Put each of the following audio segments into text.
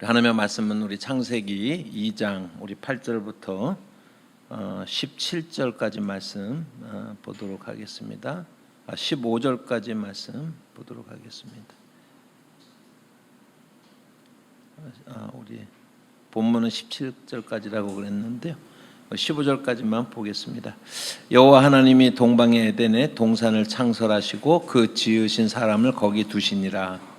하나님의 말씀은 우리 창세기 2장 우리 8절부터 17절까지 말씀 보도록 하겠습니다. 15절까지 말씀 보도록 하겠습니다. 우리 본문은 17절까지라고 그랬는데요. 15절까지만 보겠습니다. 여호와 하나님이 동방의 에덴에 동산을 창설하시고 그 지으신 사람을 거기 두시니라.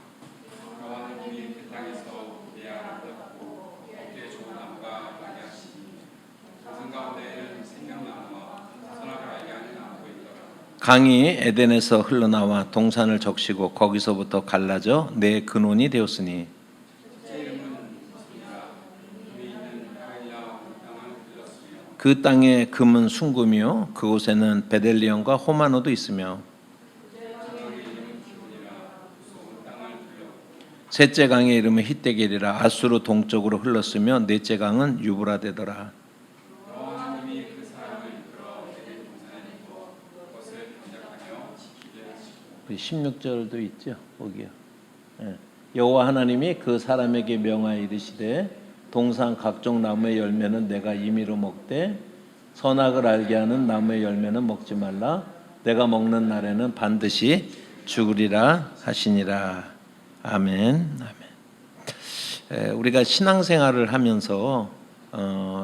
강이 에덴에서 흘러나와 동산을 적시고 거기서부터 갈라져 내 근원이 되었으니 그 땅의 금은 순금이요 그곳에는 베델리엄과 호마노도 있으며 셋째 강의 이름은 히데겔이라 아수르 동쪽으로 흘렀으며 넷째 강은 유브라데더라. 16절도 있죠. 거기요. 여호와 하나님이 그 사람에게 명하여 이르시되 동산 각종 나무의 열매는 내가 임의로 먹되 선악을 알게 하는 나무의 열매는 먹지 말라. 내가 먹는 날에는 반드시 죽으리라 하시니라. 아멘. 아멘. 우리가 신앙생활을 하면서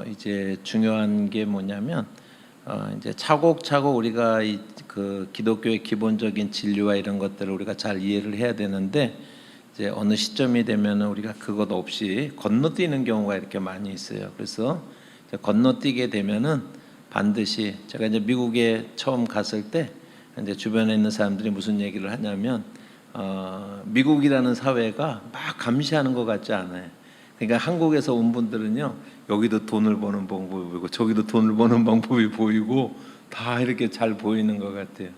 이제 중요한 게 뭐냐면 이제 차곡차곡 우리가 그 기독교의 기본적인 진리와 이런 것들을 우리가 잘 이해를 해야 되는데 이제 어느 시점이 되면은 우리가 그것 없이 건너뛰는 경우가 이렇게 많이 있어요. 그래서 건너뛰게 되면은 반드시 제가 이제 미국에 처음 갔을 때 이제 주변에 있는 사람들이 무슨 얘기를 하냐면 미국이라는 사회가 막 감시하는 것 같지 않아요. 그러니까 한국에서 온 분들은요 여기도 돈을 버는 방법이 보이고 저기도 돈을 버는 방법이 보이고 다 이렇게 잘 보이는 것 같아요.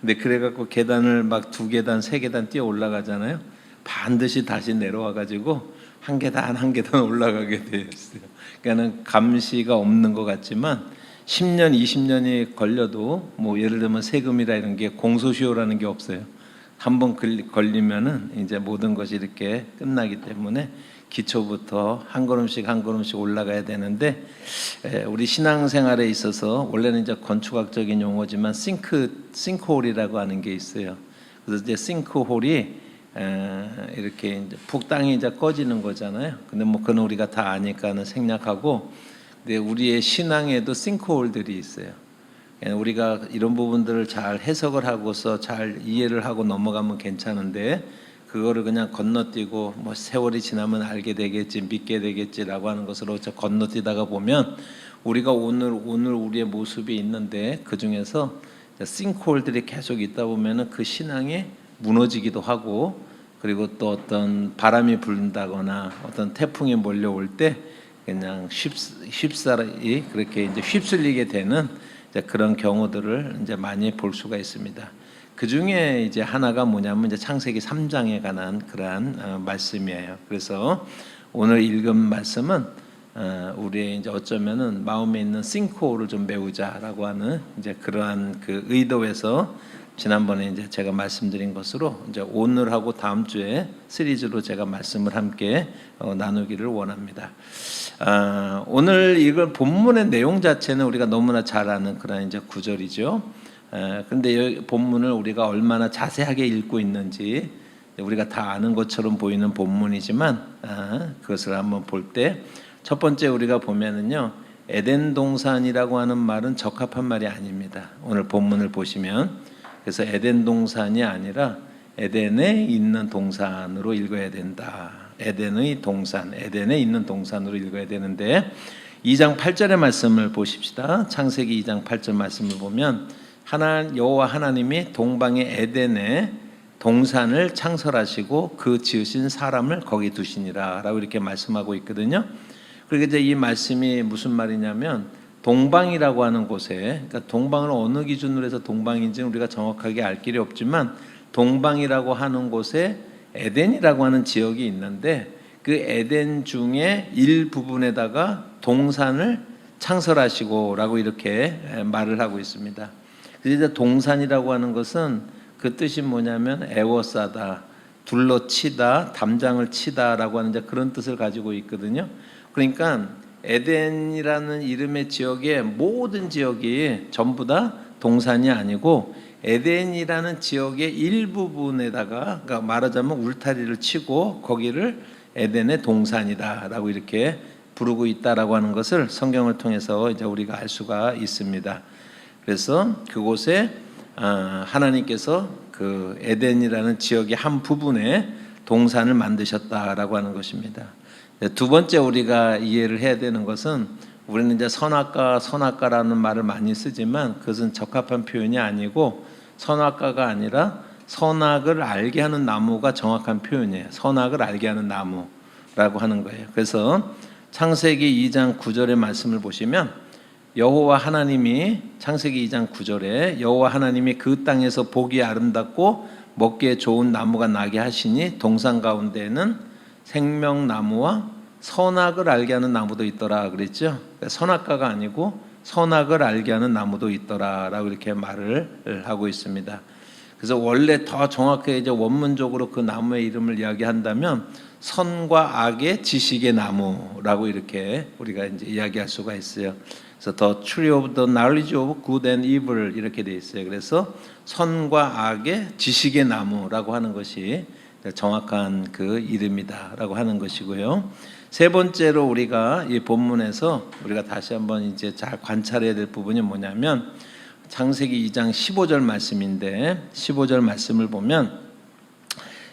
근데 그래갖고 계단을 막 2계단, 3계단 뛰어 올라가잖아요. 반드시 다시 내려와가지고 한 계단 한 계단 올라가게 되어 있어요. 그러니까는 감시가 없는 것 같지만 10년, 20년이 걸려도 뭐 예를 들면 세금이라 이런 게 공소시효라는 게 없어요. 한번 걸리면은 이제 모든 것이 이렇게 끝나기 때문에 기초부터 한 걸음씩 한 걸음씩 올라가야 되는데 우리 신앙생활에 있어서 원래는 이제 건축학적인 용어지만 싱크홀이라고 하는 게 있어요. 그래서 이제 싱크홀이 이렇게 이제 푹 땅이 이제 꺼지는 거잖아요. 근데 뭐 그건 우리가 다 아니까는 생략하고, 근데 우리의 신앙에도 싱크홀들이 있어요. 우리가 이런 부분들을 잘 해석을 하고서 잘 이해를 하고 넘어가면 괜찮은데 그거를 그냥 건너뛰고 뭐 세월이 지나면 알게 되겠지 믿게 되겠지라고 하는 것으로 건너뛰다가 보면 우리가 오늘 우리의 모습이 있는데 그 중에서 싱크홀들이 계속 있다 보면은 그 신앙이 무너지기도 하고, 그리고 또 어떤 바람이 불다거나 어떤 태풍이 몰려올 때 그냥 쉽사리 그렇게 이제 휩쓸리게 되는 그런 경우들을 이제 많이 볼 수가 있습니다. 그 중에 이제 하나가 뭐냐면 이제 창세기 3장에 관한 그러한 말씀이에요. 그래서 오늘 읽은 말씀은 우리의 이제 어쩌면은 마음에 있는 싱크홀을 좀 메우자라고 하는 이제 그러한 그 의도에서 지난번에 이제 제가 말씀드린 것으로 이제 오늘하고 다음 주에 시리즈로 제가 말씀을 함께 나누기를 원합니다. 오늘 이걸 본문의 내용 자체는 우리가 너무나 잘 아는 그런 이제 구절이죠. 그런데 본문을 우리가 얼마나 자세하게 읽고 있는지 우리가 다 아는 것처럼 보이는 본문이지만 그것을 한번 볼 때 첫 번째 우리가 보면은요 에덴 동산이라고 하는 말은 적합한 말이 아닙니다. 오늘 본문을 보시면 그래서 에덴 동산이 아니라 에덴에 있는 동산으로 읽어야 된다. 에덴의 동산, 에덴에 있는 동산으로 읽어야 되는데 2장 8절의 말씀을 보십시다. 창세기 2장 8절 말씀을 보면 여호와 하나님이 동방의 에덴에 동산을 창설하시고 그 지으신 사람을 거기 두시니라 라고 이렇게 말씀하고 있거든요. 그리고 이제 이 말씀이 무슨 말이냐면 동방이라고 하는 곳에, 그러니까 동방을 어느 기준으로 해서 동방인지는 우리가 정확하게 알 길이 없지만 동방이라고 하는 곳에 에덴이라고 하는 지역이 있는데 그 에덴 중에 일부분에다가 동산을 창설하시고 라고 이렇게 말을 하고 있습니다. 그래서 동산이라고 하는 것은 그 뜻이 뭐냐면 애워싸다, 둘러치다, 담장을 치다라고 하는 이제 그런 뜻을 가지고 있거든요. 그러니까 에덴이라는 이름의 지역의 모든 지역이 전부 다 동산이 아니고 에덴이라는 지역의 일부분에다가, 그러니까 말하자면 울타리를 치고 거기를 에덴의 동산이다라고 이렇게 부르고 있다라고 하는 것을 성경을 통해서 이제 우리가 알 수가 있습니다. 그래서 그곳에 하나님께서 그 에덴이라는 지역의 한 부분에 동산을 만드셨다라고 하는 것입니다. 두 번째 우리가 이해를 해야 되는 것은, 우리는 이제 선악과라는 말을 많이 쓰지만 그것은 적합한 표현이 아니고, 선악과가 아니라 선악을 알게 하는 나무가 정확한 표현이에요. 선악을 알게 하는 나무라고 하는 거예요. 그래서 창세기 2장 9절의 말씀을 보시면, 여호와 하나님이, 창세기 2장 9절에 여호와 하나님이 그 땅에서 보기 아름답고 먹기에 좋은 나무가 나게 하시니 동산 가운데에는 생명나무와 선악을 알게 하는 나무도 있더라 그랬죠. 그러니까 선악과가 아니고 선악을 알게 하는 나무도 있더라라고 이렇게 말을 하고 있습니다. 그래서 원래 더 정확하게 이제 원문적으로 그 나무의 이름을 이야기한다면 선과 악의 지식의 나무라고 이렇게 우리가 이제 이야기할 수가 있어요. 그래서 the tree of the knowledge of good and evil 이렇게 돼 있어요. 그래서 선과 악의 지식의 나무라고 하는 것이 정확한 그 이름이다라고 하는 것이고요. 세 번째로 우리가 이 본문에서 우리가 다시 한번 이제 잘 관찰해야 될 부분이 뭐냐면, 창세기 2장 15절 말씀인데, 15절 말씀을 보면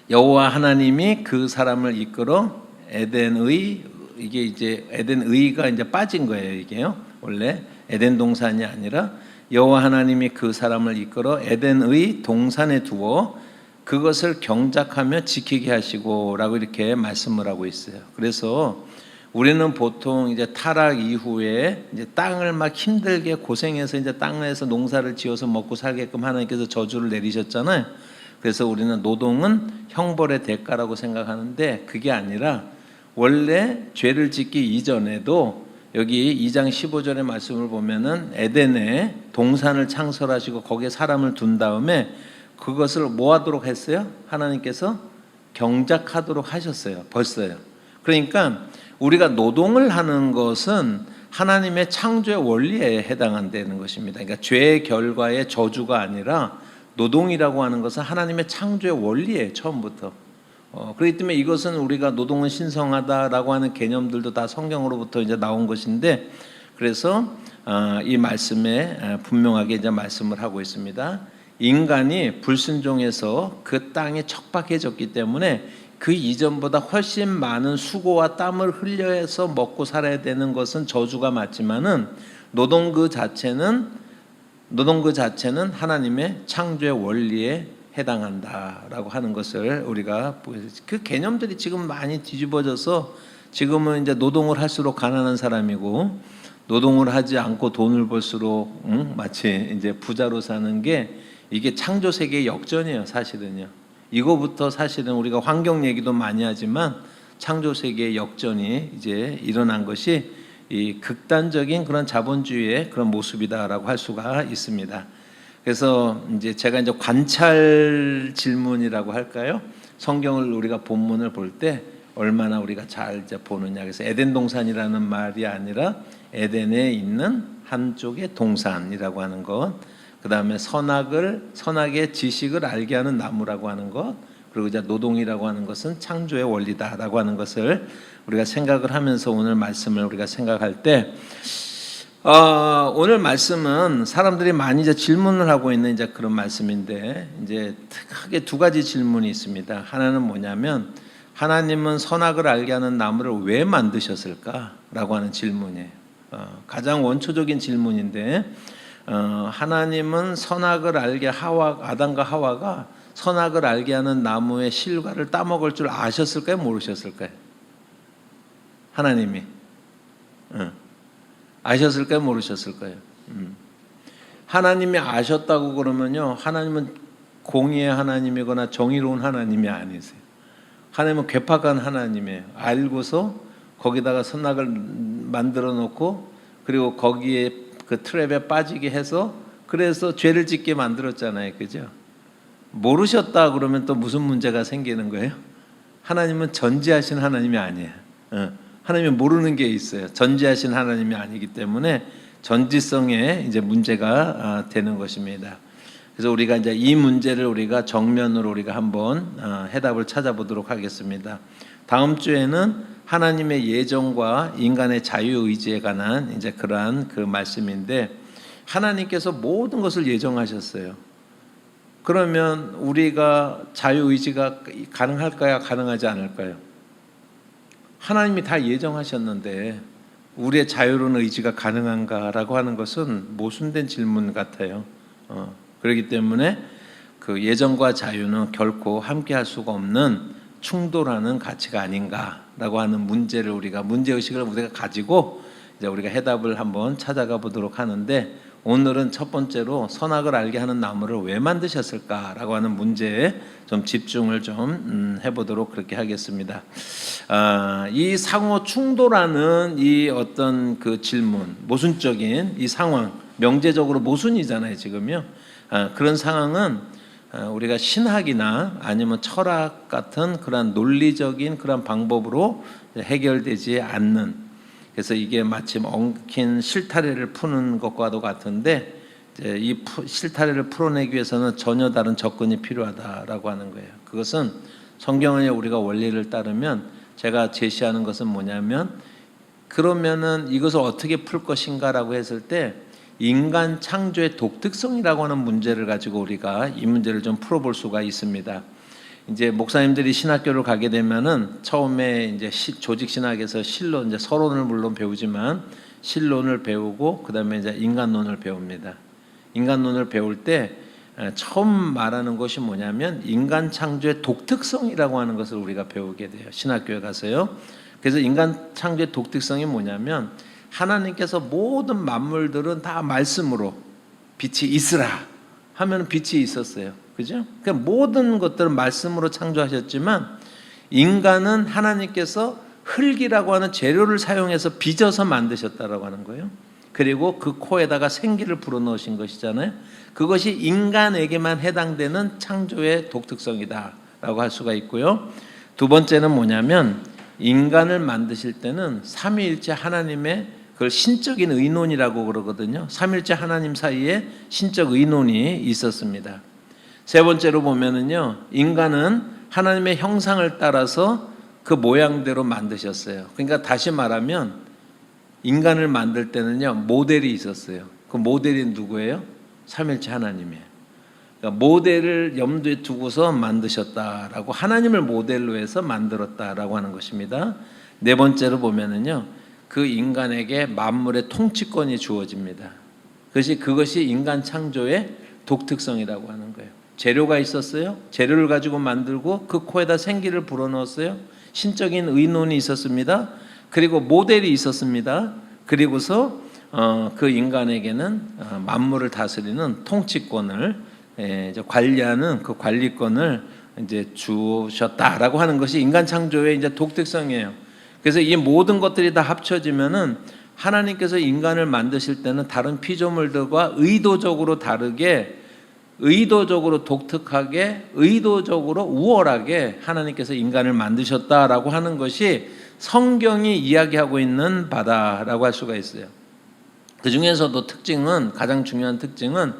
여호와 하나님이 그 사람을 이끌어 에덴의, 이게 이제 에덴의가 이제 빠진 거예요. 이게요. 원래 에덴 동산이 아니라 여호와 하나님이 그 사람을 이끌어 에덴의 동산에 두어 그것을 경작하며 지키게 하시고라고 이렇게 말씀을 하고 있어요. 그래서 우리는 보통 이제 타락 이후에 이제 땅을 막 힘들게 고생해서 이제 땅에서 농사를 지어서 먹고 살게끔 하나님께서 저주를 내리셨잖아요. 그래서 우리는 노동은 형벌의 대가라고 생각하는데, 그게 아니라 원래 죄를 짓기 이전에도 여기 2장 15절의 말씀을 보면은 에덴에 동산을 창설하시고 거기에 사람을 둔 다음에 그것을 뭐 하도록 했어요? 하나님께서 경작하도록 하셨어요. 벌써요. 그러니까 우리가 노동을 하는 것은 하나님의 창조의 원리에 해당한다는 것입니다. 그러니까 죄의 결과의 저주가 아니라 노동이라고 하는 것은 하나님의 창조의 원리예요. 처음부터. 그렇기 때문에 이것은 우리가 노동은 신성하다라고 하는 개념들도 다 성경으로부터 이제 나온 것인데, 그래서 이 말씀에 분명하게 이제 말씀을 하고 있습니다. 인간이 불순종해서 그 땅이 척박해졌기 때문에 그 이전보다 훨씬 많은 수고와 땀을 흘려서 먹고 살아야 되는 것은 저주가 맞지만은 노동 그 자체는 하나님의 창조의 원리에 해당한다라고 하는 것을 우리가 그 개념들이 지금 많이 뒤집어져서 지금은 이제 노동을 할수록 가난한 사람이고 노동을 하지 않고 돈을 벌수록 마치 이제 부자로 사는 게, 이게 창조 세계의 역전이에요. 사실은요. 이거부터 사실은 우리가 환경 얘기도 많이 하지만 창조 세계의 역전이 이제 일어난 것이 이 극단적인 그런 자본주의의 그런 모습이다라고 할 수가 있습니다. 그래서 이제 제가 이제 관찰 질문이라고 할까요? 성경을 우리가 본문을 볼 때 얼마나 우리가 잘 이제 보느냐. 그래서 에덴 동산이라는 말이 아니라 에덴에 있는 한쪽의 동산이라고 하는 것, 그 다음에 선악의 지식을 알게 하는 나무라고 하는 것, 그리고 이제 노동이라고 하는 것은 창조의 원리다라고 하는 것을 우리가 생각을 하면서 오늘 말씀을 우리가 생각할 때, 오늘 말씀은 사람들이 많이 이제 질문을 하고 있는 이제 그런 말씀인데, 이제 크게 두 가지 질문이 있습니다. 하나는 뭐냐면, 하나님은 선악을 알게 하는 나무를 왜 만드셨을까라고 하는 질문이에요. 가장 원초적인 질문인데, 하나님은 선악을 알게 아담과 하와가 선악을 알게 하는 나무의 실과를 따먹을 줄 아셨을까요? 모르셨을까요? 하나님이 아셨을까요? 모르셨을까요? 하나님이 아셨다고 그러면요, 하나님은 공의의 하나님이거나 정의로운 하나님이 아니세요. 하나님은 괴팍한 하나님이에요. 알고서 거기다가 선악을 만들어 놓고, 그리고 거기에 그 트랩에 빠지게 해서, 그래서 죄를 짓게 만들었잖아요. 그죠? 모르셨다 그러면 또 무슨 문제가 생기는 거예요? 하나님은 전지하신 하나님이 아니에요. 하나님이 모르는 게 있어요. 전지하신 하나님이 아니기 때문에 전지성에 이제 문제가 되는 것입니다. 그래서 우리가 이제 이 문제를 우리가 정면으로 우리가 한번 해답을 찾아보도록 하겠습니다. 다음 주에는 하나님의 예정과 인간의 자유 의지에 관한 이제 그러한 그 말씀인데, 하나님께서 모든 것을 예정하셨어요. 그러면 우리가 자유 의지가 가능할까요? 가능하지 않을까요? 하나님이 다 예정하셨는데 우리의 자유로운 의지가 가능한가라고 하는 것은 모순된 질문 같아요. 그렇기 때문에 그 예정과 자유는 결코 함께할 수가 없는 충돌하는 가치가 아닌가라고 하는 문제를 문제의식을 우리가 가지고 이제 우리가 해답을 한번 찾아가 보도록 하는데, 오늘은 첫 번째로 선악을 알게 하는 나무를 왜 만드셨을까라고 하는 문제에 좀 집중을 좀 해보도록 그렇게 하겠습니다. 이 상호 충돌하는 이 어떤 그 질문, 모순적인 이 상황, 명제적으로 모순이잖아요 지금요. 그런 상황은 우리가 신학이나 아니면 철학 같은 그런 논리적인 그런 방법으로 해결되지 않는, 그래서 이게 마치 엉킨 실타래를 푸는 것과도 같은데, 이제 이 실타래를 풀어내기 위해서는 전혀 다른 접근이 필요하다라고 하는 거예요. 그것은 성경의 우리가 원리를 따르면 제가 제시하는 것은 뭐냐면, 그러면은 이것을 어떻게 풀 것인가라고 했을 때 인간 창조의 독특성이라고 하는 문제를 가지고 우리가 이 문제를 좀 풀어볼 수가 있습니다. 이제 목사님들이 신학교를 가게 되면은 처음에 이제 조직 신학에서 실론, 이제 서론을 물론 배우지만 실론을 배우고 그다음에 이제 인간론을 배웁니다. 인간론을 배울 때 처음 말하는 것이 뭐냐면 인간 창조의 독특성이라고 하는 것을 우리가 배우게 돼요. 신학교에 가서요. 그래서 인간 창조의 독특성이 뭐냐면, 하나님께서 모든 만물들은 다 말씀으로 빛이 있으라 하면 빛이 있었어요. 그죠? 그러니까 모든 것들은 말씀으로 창조하셨지만 인간은 하나님께서 흙이라고 하는 재료를 사용해서 빚어서 만드셨다라고 하는 거예요. 그리고 그 코에다가 생기를 불어넣으신 것이잖아요. 그것이 인간에게만 해당되는 창조의 독특성이다라고 할 수가 있고요. 두 번째는 뭐냐면, 인간을 만드실 때는 삼위일체 하나님의 그걸 신적인 의논이라고 그러거든요. 삼위일체 하나님 사이에 신적 의논이 있었습니다. 세 번째로 보면은요, 인간은 하나님의 형상을 따라서 그 모양대로 만드셨어요. 그러니까 다시 말하면 인간을 만들 때는요, 모델이 있었어요. 그 모델이 누구예요? 삼위일체 하나님이에요. 그러니까 모델을 염두에 두고서 만드셨다라고, 하나님을 모델로 해서 만들었다라고 하는 것입니다. 네 번째로 보면은요, 그 인간에게 만물의 통치권이 주어집니다. 그것이 인간 창조의 독특성이라고 하는 거예요. 재료가 있었어요. 재료를 가지고 만들고 그 코에다 생기를 불어넣었어요. 신적인 의논이 있었습니다. 그리고 모델이 있었습니다. 그리고서 그 인간에게는 만물을 다스리는 통치권을 이제 관리하는 그 관리권을 이제 주셨다라고 하는 것이 인간 창조의 이제 독특성이에요. 그래서 이 모든 것들이 다 합쳐지면은 하나님께서 인간을 만드실 때는 다른 피조물들과 의도적으로 다르게, 의도적으로 독특하게, 의도적으로 우월하게 하나님께서 인간을 만드셨다라고 하는 것이 성경이 이야기하고 있는 바다라고 할 수가 있어요. 그 중에서도 가장 중요한 특징은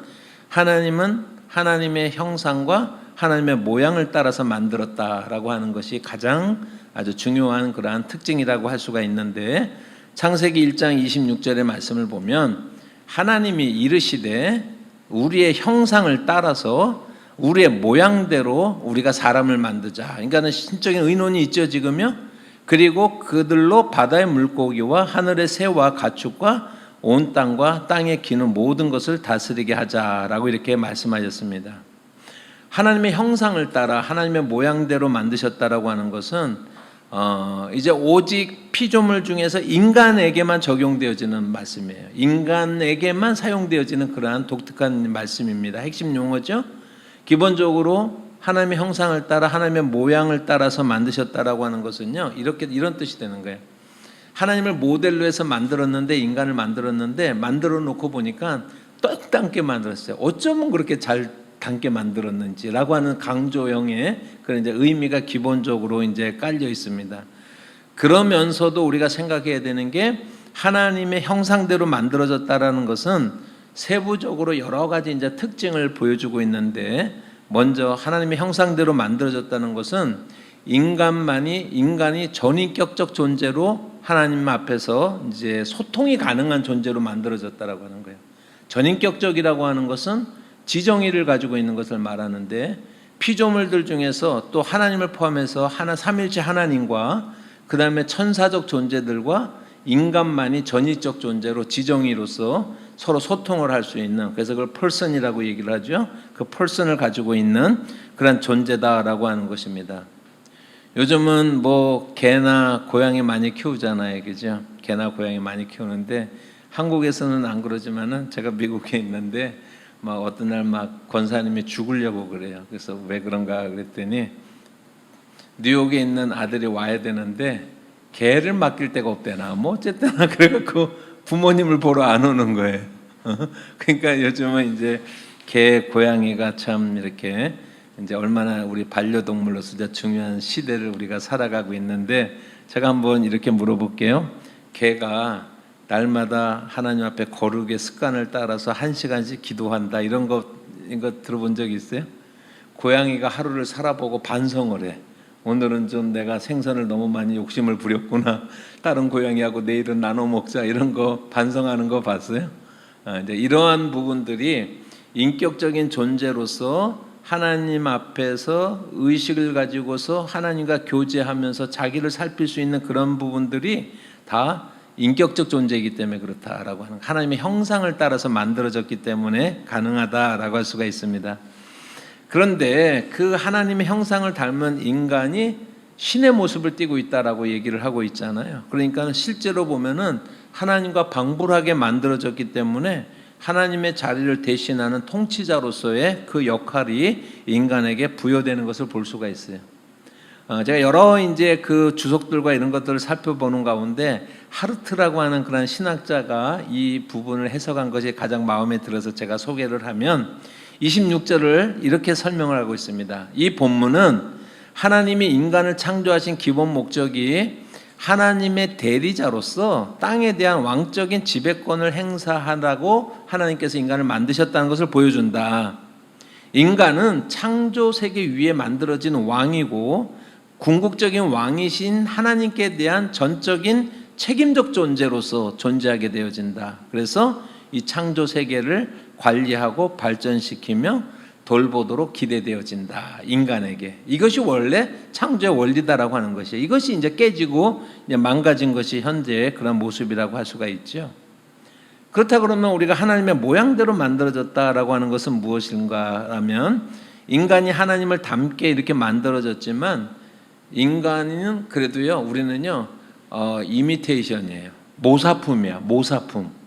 하나님은 하나님의 형상과 하나님의 모양을 따라서 만들었다라고 하는 것이 가장 아주 중요한 그러한 특징이라고 할 수가 있는데, 창세기 1장 26절의 말씀을 보면 하나님이 이르시되 우리의 형상을 따라서 우리의 모양대로 우리가 사람을 만들자. 그러니까는 신적인 의논이 있죠 지금요. 그리고 그들로 바다의 물고기와 하늘의 새와 가축과 온 땅과 땅에 기는 모든 것을 다스리게 하자라고 이렇게 말씀하셨습니다. 하나님의 형상을 따라 하나님의 모양대로 만드셨다라고 하는 것은 이제 오직 피조물 중에서 인간에게만 적용되어지는 말씀이에요. 인간에게만 사용되어지는 그러한 독특한 말씀입니다. 핵심 용어죠. 기본적으로 하나님의 형상을 따라 하나님의 모양을 따라서 만드셨다라고 하는 것은요, 이런 뜻이 되는 거예요. 하나님을 모델로 해서 만들었는데, 인간을 만들었는데 만들어 놓고 보니까 똑같게 만들었어요. 어쩌면 그렇게 잘 닮게 만들었는지라고 하는 강조형의 그런 이제 의미가 기본적으로 이제 깔려 있습니다. 그러면서도 우리가 생각해야 되는 게 하나님의 형상대로 만들어졌다라는 것은 세부적으로 여러 가지 이제 특징을 보여주고 있는데, 먼저 하나님의 형상대로 만들어졌다는 것은 인간이 전인격적 존재로 하나님 앞에서 이제 소통이 가능한 존재로 만들어졌다라고 하는 거예요. 전인격적이라고 하는 것은 지정의를 가지고 있는 것을 말하는데, 피조물들 중에서 또 하나님을 포함해서 삼일체 하나님과 그 다음에 천사적 존재들과 인간만이 전위적 존재로 지정의로서 서로 소통을 할 수 있는, 그래서 그걸 펄슨이라고 얘기를 하죠. 그 펄슨을 가지고 있는 그런 존재다라고 하는 것입니다. 요즘은 뭐 개나 고양이 많이 키우잖아요, 그죠? 개나 고양이 많이 키우는데 한국에서는 안 그러지만은 제가 미국에 있는데 막 어떤 날 막 권사님이 죽으려고 그래요. 그래서 왜 그런가 그랬더니 뉴욕에 있는 아들이 와야 되는데 개를 맡길 데가 없대나 뭐 어쨌든 그래갖고 부모님을 보러 안 오는 거예요. 그러니까 요즘은 이제 개, 고양이가 참 이렇게 이제 얼마나 우리 반려동물로서 중요한 시대를 우리가 살아가고 있는데, 제가 한번 이렇게 물어볼게요. 개가 날마다 하나님 앞에 거룩의 습관을 따라서 1시간씩 기도한다, 이런 거 들어본 적 있어요? 고양이가 하루를 살아보고 반성을 해. 오늘은 좀 내가 생선을 너무 많이 욕심을 부렸구나, 다른 고양이하고 내일은 나눠 먹자, 이런 거 반성하는 거 봤어요? 이제 이러한 부분들이 인격적인 존재로서 하나님 앞에서 의식을 가지고서 하나님과 교제하면서 자기를 살필 수 있는 그런 부분들이 다 인격적 존재이기 때문에 그렇다라고 하는, 하나님의 형상을 따라서 만들어졌기 때문에 가능하다라고 할 수가 있습니다. 그런데 그 하나님의 형상을 닮은 인간이 신의 모습을 띠고 있다라고 얘기를 하고 있잖아요. 그러니까 실제로 보면은 하나님과 방불하게 만들어졌기 때문에 하나님의 자리를 대신하는 통치자로서의 그 역할이 인간에게 부여되는 것을 볼 수가 있어요. 제가 여러 이제 그 주석들과 이런 것들을 살펴보는 가운데 하르트라고 하는 그런 신학자가 이 부분을 해석한 것이 가장 마음에 들어서 제가 소개를 하면 26절을 이렇게 설명을 하고 있습니다. 이 본문은 하나님이 인간을 창조하신 기본 목적이 하나님의 대리자로서 땅에 대한 왕적인 지배권을 행사하라고 하나님께서 인간을 만드셨다는 것을 보여준다. 인간은 창조 세계 위에 만들어진 왕이고 궁극적인 왕이신 하나님께 대한 전적인 책임적 존재로서 존재하게 되어진다. 그래서 이 창조 세계를 관리하고 발전시키며 돌보도록 기대되어진다, 인간에게. 이것이 원래 창조의 원리다라고 하는 것이에요. 이것이 이제 깨지고 이제 망가진 것이 현재의 그런 모습이라고 할 수가 있죠. 그렇다 그러면 우리가 하나님의 모양대로 만들어졌다라고 하는 것은 무엇인가 하면, 인간이 하나님을 닮게 이렇게 만들어졌지만 인간은 그래도요, 우리는요 이미테이션이에요. 모사품이야, 모사품.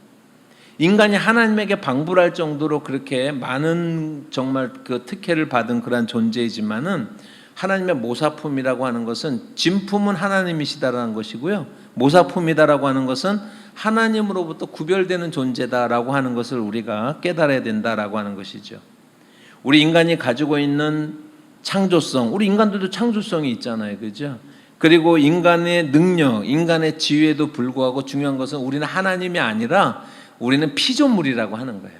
인간이 하나님에게 방불할 정도로 그렇게 많은 정말 그 특혜를 받은 그러한 존재이지만은 하나님의 모사품이라고 하는 것은, 진품은 하나님이시다라는 것이고요, 모사품이다라고 하는 것은 하나님으로부터 구별되는 존재다라고 하는 것을 우리가 깨달아야 된다라고 하는 것이죠. 우리 인간이 가지고 있는 창조성, 우리 인간들도 창조성이 있잖아요, 그죠? 그리고 인간의 능력, 인간의 지위에도 불구하고 중요한 것은 우리는 하나님이 아니라 우리는 피조물이라고 하는 거예요.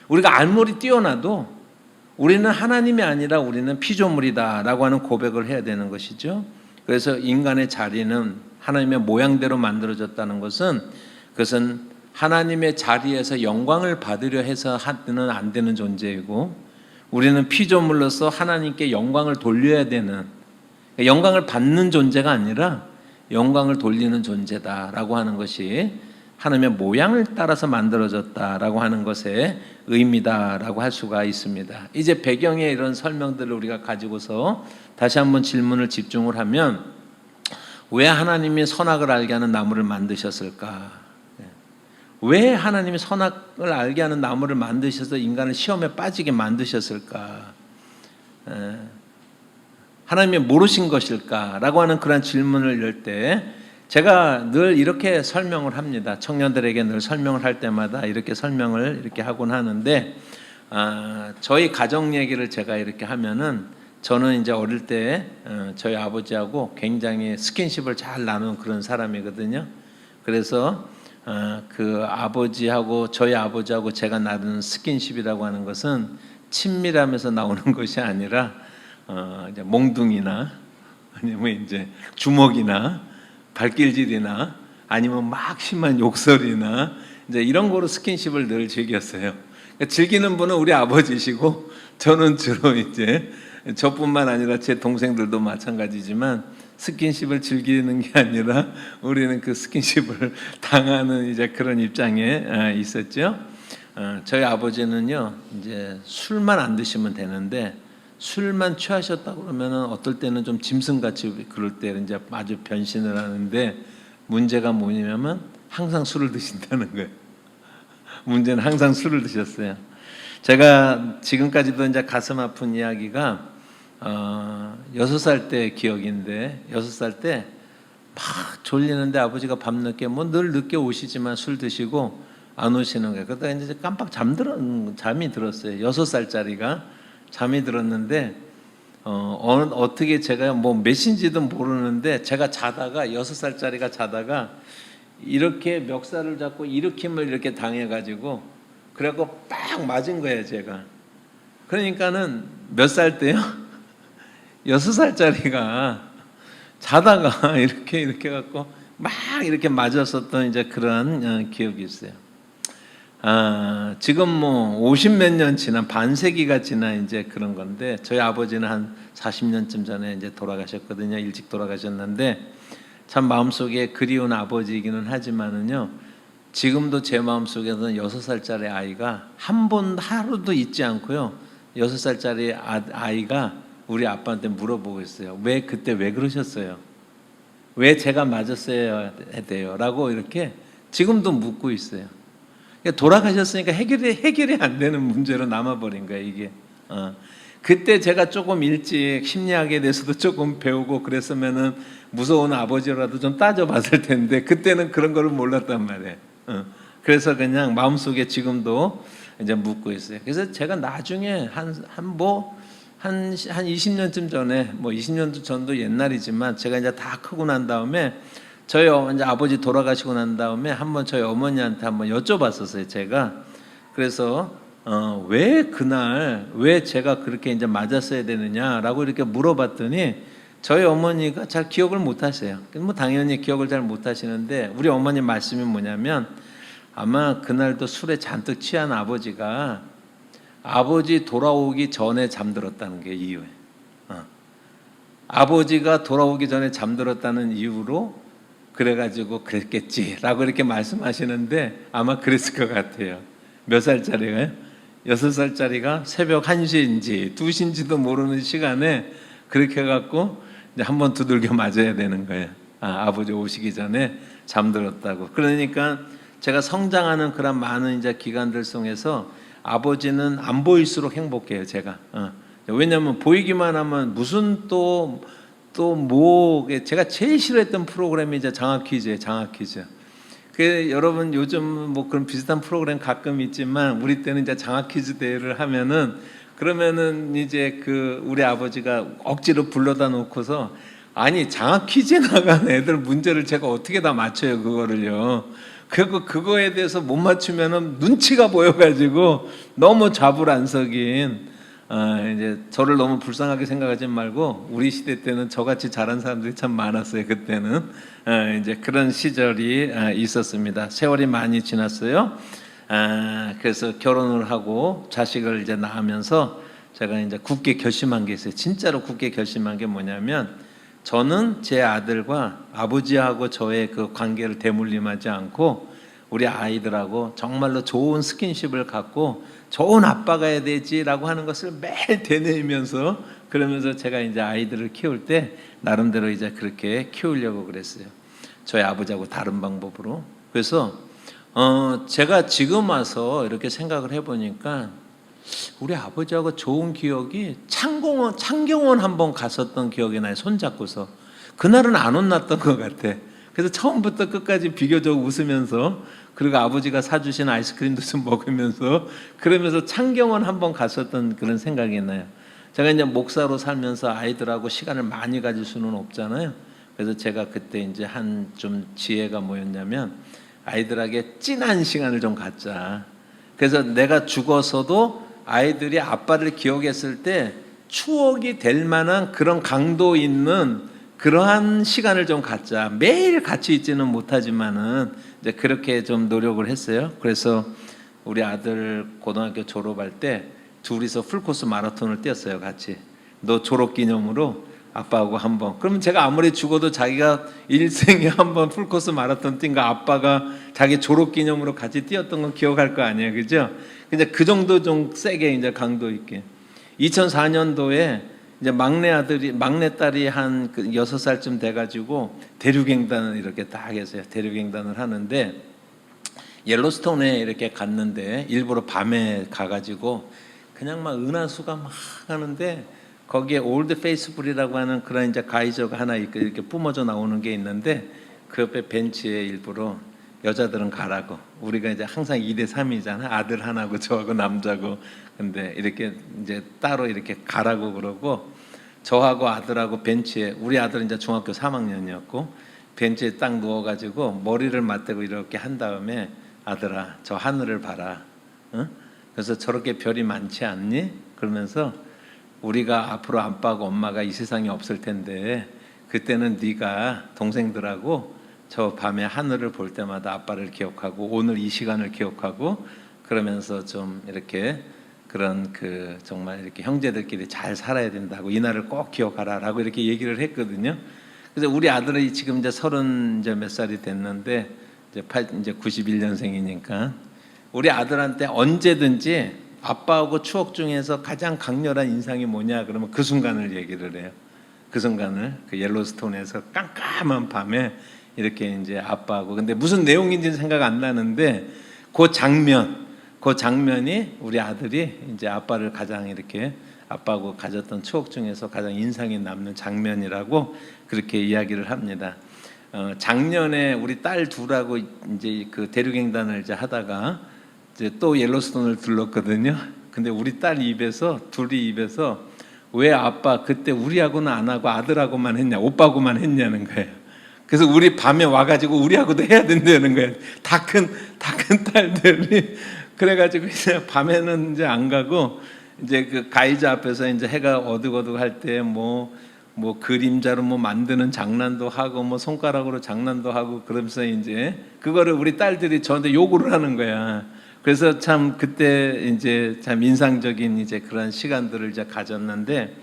우리가 아무리 뛰어나도 우리는 하나님이 아니라 우리는 피조물이다라고 하는 고백을 해야 되는 것이죠. 그래서 인간의 자리는 하나님의 모양대로 만들어졌다는 것은, 그것은 하나님의 자리에서 영광을 받으려 해서 하는 안 되는 존재이고, 우리는 피조물로서 하나님께 영광을 돌려야 되는, 영광을 받는 존재가 아니라 영광을 돌리는 존재다라고 하는 것이 하나님의 모양을 따라서 만들어졌다라고 하는 것의 의미다라고 할 수가 있습니다. 이제 배경의 이런 설명들을 우리가 가지고서 다시 한번 질문을 집중을 하면, 왜 하나님이 선악을 알게 하는 나무를 만드셨을까? 왜 하나님이 선악을 알게 하는 나무를 만드셔서 인간을 시험에 빠지게 만드셨을까? 하나님이 모르신 것일까? 라고 하는 그런 질문을 열 때 제가 늘 이렇게 설명을 합니다. 청년들에게 늘 설명을 할 때마다 이렇게 설명을 이렇게 하곤 하는데, 저희 가정 얘기를 제가 이렇게 하면은 저는 이제 어릴 때 저희 아버지하고 굉장히 스킨십을 잘 나눈 그런 사람이거든요. 그래서 그 아버지하고 저희 아버지하고 제가 나눈 스킨십이라고 하는 것은 친밀함에서 나오는 것이 아니라 이제 몽둥이나 아니면 이제 주먹이나 발길질이나 아니면 막 심한 욕설이나 이제 이런 거로 스킨십을 늘 즐겼어요. 그러니까 즐기는 분은 우리 아버지시고 저는 주로 이제 저뿐만 아니라 제 동생들도 마찬가지지만 스킨십을 즐기는 게 아니라 우리는 그 스킨십을 당하는 이제 그런 입장에 있었죠. 저희 아버지는요, 이제 술만 안 드시면 되는데 술만 취하셨다 그러면은 어떨 때는 좀 짐승같이 그럴 때 이제 아주 변신을 하는데 문제가 뭐냐면 항상 술을 드신다는 거예요. 문제는 항상 술을 드셨어요. 제가 지금까지도 이제 가슴 아픈 이야기가 6살 때 기억인데 6살 때 막 졸리는데 아버지가 밤늦게 뭐 늘 늦게 오시지만 술 드시고 안 오시는 거예요. 그러다가 이제 깜빡 잠이 들었어요. 6살짜리가 잠이 들었는데 어떻게 제가 뭐 몇인지도 모르는데 제가 자다가 6살짜리가 자다가 이렇게 멱살을 잡고 일으킴을 이렇게 당해가지고 그래갖고 딱 맞은 거예요 제가. 그러니까는 몇 살 때요? 6살짜리가 자다가 이렇게 갖고 막 이렇게 맞았었던 이제 그런 기억이 있어요. 지금 뭐 50몇 년 지난 반세기가 지난 이제 그런 건데 저희 아버지는 한 40년쯤 전에 이제 돌아가셨거든요. 일찍 돌아가셨는데 참 마음속에 그리운 아버지이기는 하지만은요. 지금도 제 마음속에서는 6살짜리 아이가 한 번 하루도 잊지 않고요. 6살짜리 아이가 우리 아빠한테 물어보고 있어요. 왜 그때 왜 그러셨어요? 왜 제가 맞았어야 돼요? 라고 이렇게 지금도 묻고 있어요. 돌아가셨으니까 해결이 안 되는 문제로 남아버린 거예요, 이게. 그때 제가 조금 일찍 심리학에 대해서도 조금 배우고 그랬으면은 무서운 아버지라도 좀 따져봤을 텐데 그때는 그런 거를 몰랐단 말이에요. 그래서 그냥 마음속에 지금도 이제 묻고 있어요. 그래서 제가 나중에 한 20년쯤 전에 뭐 20년 전도 옛날이지만 제가 이제 다 크고 난 다음에 저희 이제 아버지 돌아가시고 난 다음에 한번 저희 어머니한테 한번 여쭤봤었어요. 제가 그래서 왜 그날 왜 제가 그렇게 이제 맞았어야 되느냐라고 이렇게 물어봤더니 저희 어머니가 잘 기억을 못 하세요. 뭐 당연히 기억을 잘 못 하시는데 우리 어머니 말씀이 뭐냐면 아마 그날도 술에 잔뜩 취한 아버지가 아버지 돌아오기 전에 잠들었다는 게 이유예요. 아버지가 돌아오기 전에 잠들었다는 이유로 그래가지고 그랬겠지라고 이렇게 말씀하시는데 아마 그랬을 것 같아요. 몇 살짜리가요? 6살짜리가 새벽 1시인지 2시인지도 모르는 시간에 그렇게 해갖고 이제 한번 두들겨 맞아야 되는 거예요. 아버지 오시기 전에 잠들었다고. 그러니까 제가 성장하는 그런 많은 이제 기간들 속에서 아버지는 안 보일수록 행복해요, 제가. 왜냐하면 보이기만 하면 무슨 또 제가 제일 싫어했던 프로그램이 이제 장학 퀴즈예요, 장학 퀴즈. 그 여러분 요즘 뭐 그런 비슷한 프로그램 가끔 있지만 우리 때는 이제 장학 퀴즈 대회를 하면은 그러면은 이제 그 우리 아버지가 억지로 불러다 놓고서 아니 장학 퀴즈에 나간 애들 문제를 제가 어떻게 다 맞춰요 그거를요. 그리고 그거에 대해서 못 맞추면은 눈치가 보여가지고 너무 좌불안석인 이제 저를 너무 불쌍하게 생각하지 말고 우리 시대 때는 저같이 잘한 사람들이 참 많았어요. 그때는 이제 그런 시절이 있었습니다. 세월이 많이 지났어요. 그래서 결혼을 하고 자식을 이제 낳으면서 제가 이제 굳게 결심한 게 있어요. 진짜로 굳게 결심한 게 뭐냐면 저는 제 아들과 아버지하고 저의 그 관계를 대물림하지 않고 우리 아이들하고 정말로 좋은 스킨십을 갖고 좋은 아빠가 해야 되지라고 하는 것을 매일 되뇌이면서 그러면서 제가 이제 아이들을 키울 때 나름대로 이제 그렇게 키우려고 그랬어요. 저희 아버지하고 다른 방법으로. 그래서 제가 지금 와서 이렇게 생각을 해보니까 우리 아버지하고 좋은 기억이 창경원 한번 갔었던 기억이 나요. 손잡고서. 그날은 안 혼났던 것 같아. 그래서 처음부터 끝까지 비교적 웃으면서, 그리고 아버지가 사주신 아이스크림도 좀 먹으면서, 그러면서 창경원 한번 갔었던 그런 생각이 나요. 제가 이제 목사로 살면서 아이들하고 시간을 많이 가질 수는 없잖아요. 그래서 제가 그때 이제 한 좀 지혜가 뭐였냐면, 아이들에게 찐한 시간을 좀 갖자. 그래서 내가 죽어서도 아이들이 아빠를 기억했을 때 추억이 될 만한 그런 강도 있는 그러한 시간을 좀 갖자. 매일 같이 있지는 못하지만은 이제 그렇게 좀 노력을 했어요. 그래서 우리 아들 고등학교 졸업할 때 둘이서 풀코스 마라톤을 뛰었어요, 같이. 너 졸업 기념으로 아빠하고 한번. 그러면 제가 아무리 죽어도 자기가 일생에 한번 풀코스 마라톤 뛴 거 아빠가 자기 졸업 기념으로 같이 뛰었던 건 기억할 거 아니에요, 그죠? 근데 그 정도 좀 세게 이제 강도 있게. 2004년도에 이제 막내 딸이 한 6살쯤 돼가지고 대륙횡단을 이렇게 딱 했어요. 대륙횡단을 하는데 옐로스톤에 이렇게 갔는데 일부러 밤에 가가지고 그냥 막 은하수가 막 하는데 거기에 올드 페이스풀이라고 하는 그런 이제 가이저가 하나 이렇게 뿜어져 나오는 게 있는데 그 옆에 벤치에 일부러 여자들은 가라고, 우리가 이제 항상 2대 3이잖아. 아들 하나고 저하고 남자고. 근데 이렇게 이제 따로 이렇게 가라고 그러고 저하고 아들하고 벤치에, 우리 아들은 이제 중학교 3학년이었고 벤치에 딱 누워가지고 머리를 맞대고 이렇게 한 다음에 아들아 저 하늘을 봐라. 응? 그래서 저렇게 별이 많지 않니? 그러면서 우리가 앞으로 아빠하고 엄마가 이 세상에 없을 텐데 그때는 네가 동생들하고 저 밤에 하늘을 볼 때마다 아빠를 기억하고 오늘 이 시간을 기억하고 그러면서 좀 이렇게 그런 그 정말 이렇게 형제들끼리 잘 살아야 된다고, 이 날을 꼭 기억하라라고 이렇게 얘기를 했거든요. 그래서 우리 아들이 지금 이제 30 이제 몇 살이 됐는데 이제 91년생이니까 우리 아들한테 언제든지 아빠하고 추억 중에서 가장 강렬한 인상이 뭐냐 그러면 그 순간을 얘기를 해요. 그 순간을 그 옐로스톤에서 깜깜한 밤에 이렇게 이제 아빠하고, 근데 무슨 내용인지는 생각 안 나는데 그 장면이 우리 아들이 이제 아빠를 가장 이렇게 아빠하고 가졌던 추억 중에서 가장 인상이 남는 장면이라고 그렇게 이야기를 합니다. 작년에 우리 딸 둘하고 이제 그 대륙횡단을 이제 하다가 이제 또 옐로스톤을 둘렀거든요. 근데 우리 딸 입에서, 둘이 입에서 왜 아빠 그때 우리하고는 안 하고 아들하고만 했냐, 오빠하고만 했냐는 거예요. 그래서 우리 밤에 와가지고 우리하고도 해야 된다는 거예요. 다 큰 딸들이. 그래가지고 이제 밤에는 이제 안 가고 이제 그 가이자 앞에서 이제 해가 어둑어둑할 때 뭐 그림자로 뭐 만드는 장난도 하고 뭐 손가락으로 장난도 하고 그러면서 이제 그거를 우리 딸들이 저한테 요구를 하는 거야. 그래서 참 그때 이제 참 인상적인 이제 그런 시간들을 이제 가졌는데,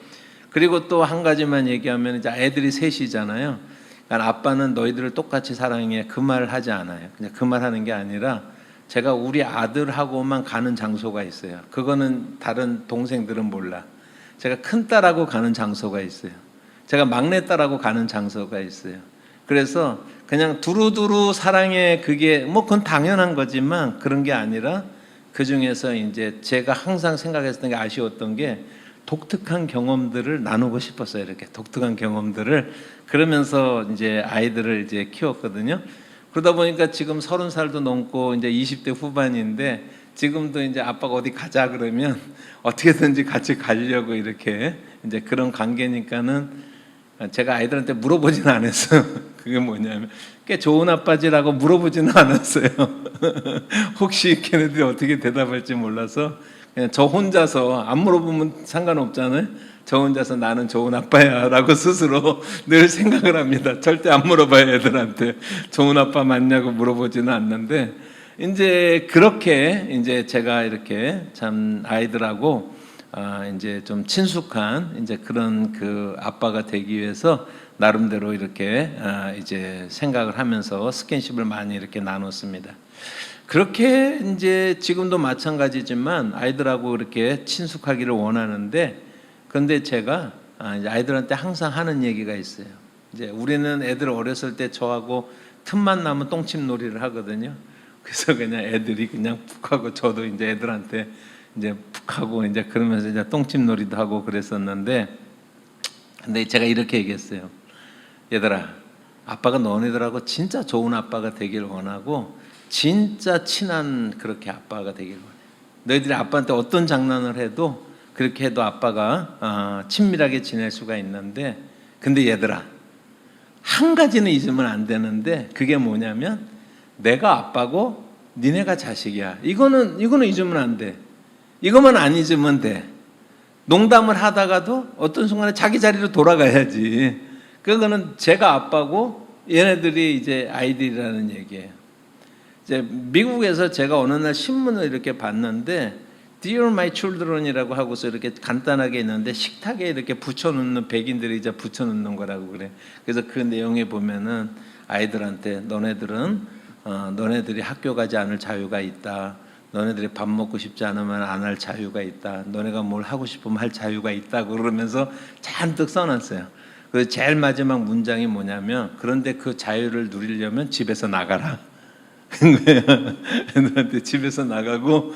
그리고 또 한 가지만 얘기하면 이제 애들이 셋이잖아요. 그러니까 아빠는 너희들을 똑같이 사랑해 그 말을 하지 않아요. 그냥 그 말 하는 게 아니라 제가 우리 아들하고만 가는 장소가 있어요. 그거는 다른 동생들은 몰라. 제가 큰 딸하고 가는 장소가 있어요. 제가 막내 딸하고 가는 장소가 있어요. 그래서 그냥 두루두루 사랑해, 그게 뭐 그건 당연한 거지만 그런 게 아니라 그 중에서 이제 제가 항상 생각했던 게 아쉬웠던 게 독특한 경험들을 나누고 싶었어요. 이렇게 독특한 경험들을. 그러면서 이제 아이들을 이제 키웠거든요. 그러다 보니까 지금 30살도 넘고 이제 20대 후반인데 지금도 이제 아빠가 어디 가자 그러면 어떻게든지 같이 가려고 이렇게 이제 그런 관계니까는 제가 아이들한테 물어보지는 않았어요. 그게 뭐냐면 꽤 좋은 아빠지라고 물어보지는 않았어요. 혹시 걔네들이 어떻게 대답할지 몰라서 그냥 저 혼자서, 안 물어보면 상관없잖아요. 저 혼자서 나는 좋은 아빠야 라고 스스로 늘 생각을 합니다. 절대 안 물어봐요, 애들한테. 좋은 아빠 맞냐고 물어보지는 않는데, 이제 그렇게 이제 제가 이렇게 참 아이들하고 이제 좀 친숙한 이제 그런 그 아빠가 되기 위해서 나름대로 이렇게 이제 생각을 하면서 스킨십을 많이 이렇게 나눴습니다. 그렇게 이제 지금도 마찬가지지만 아이들하고 이렇게 친숙하기를 원하는데, 그런데 제가 이제 아이들한테 항상 하는 얘기가 있어요. 이제 우리는 애들 어렸을 때 저하고 틈만 나면 똥침놀이를 하거든요. 그래서 그냥 애들이 그냥 푹 하고 저도 이제 애들한테 이제 푹 하고 이제 그러면서 이제 똥침놀이도 하고 그랬었는데, 근데 제가 이렇게 얘기했어요. 얘들아, 아빠가 너네들하고 진짜 좋은 아빠가 되길 원하고 진짜 친한 그렇게 아빠가 되길 원해. 너희들이 아빠한테 어떤 장난을 해도 그렇게 해도 아빠가 친밀하게 지낼 수가 있는데, 근데 얘들아, 한 가지는 잊으면 안 되는데, 그게 뭐냐면 내가 아빠고 니네가 자식이야. 이거는 잊으면 안 돼. 이것만 안 잊으면 돼. 농담을 하다가도 어떤 순간에 자기 자리로 돌아가야지. 그거는 제가 아빠고 얘네들이 이제 아이들이라는 얘기예요. 이제 미국에서 제가 어느 날 신문을 이렇게 봤는데 Dear My Children이라고 하고서 이렇게 간단하게 있는데 식탁에 이렇게 붙여놓는, 백인들이 이제 붙여놓는 거라고 그래. 그래서 그 내용에 보면은 아이들한테 너네들이 학교 가지 않을 자유가 있다. 너네들이 밥 먹고 싶지 않으면 안 할 자유가 있다. 너네가 뭘 하고 싶으면 할 자유가 있다고 그러면서 잔뜩 써놨어요. 그 제일 마지막 문장이 뭐냐면, 그런데 그 자유를 누리려면 집에서 나가라. 애들한테 집에서 나가고,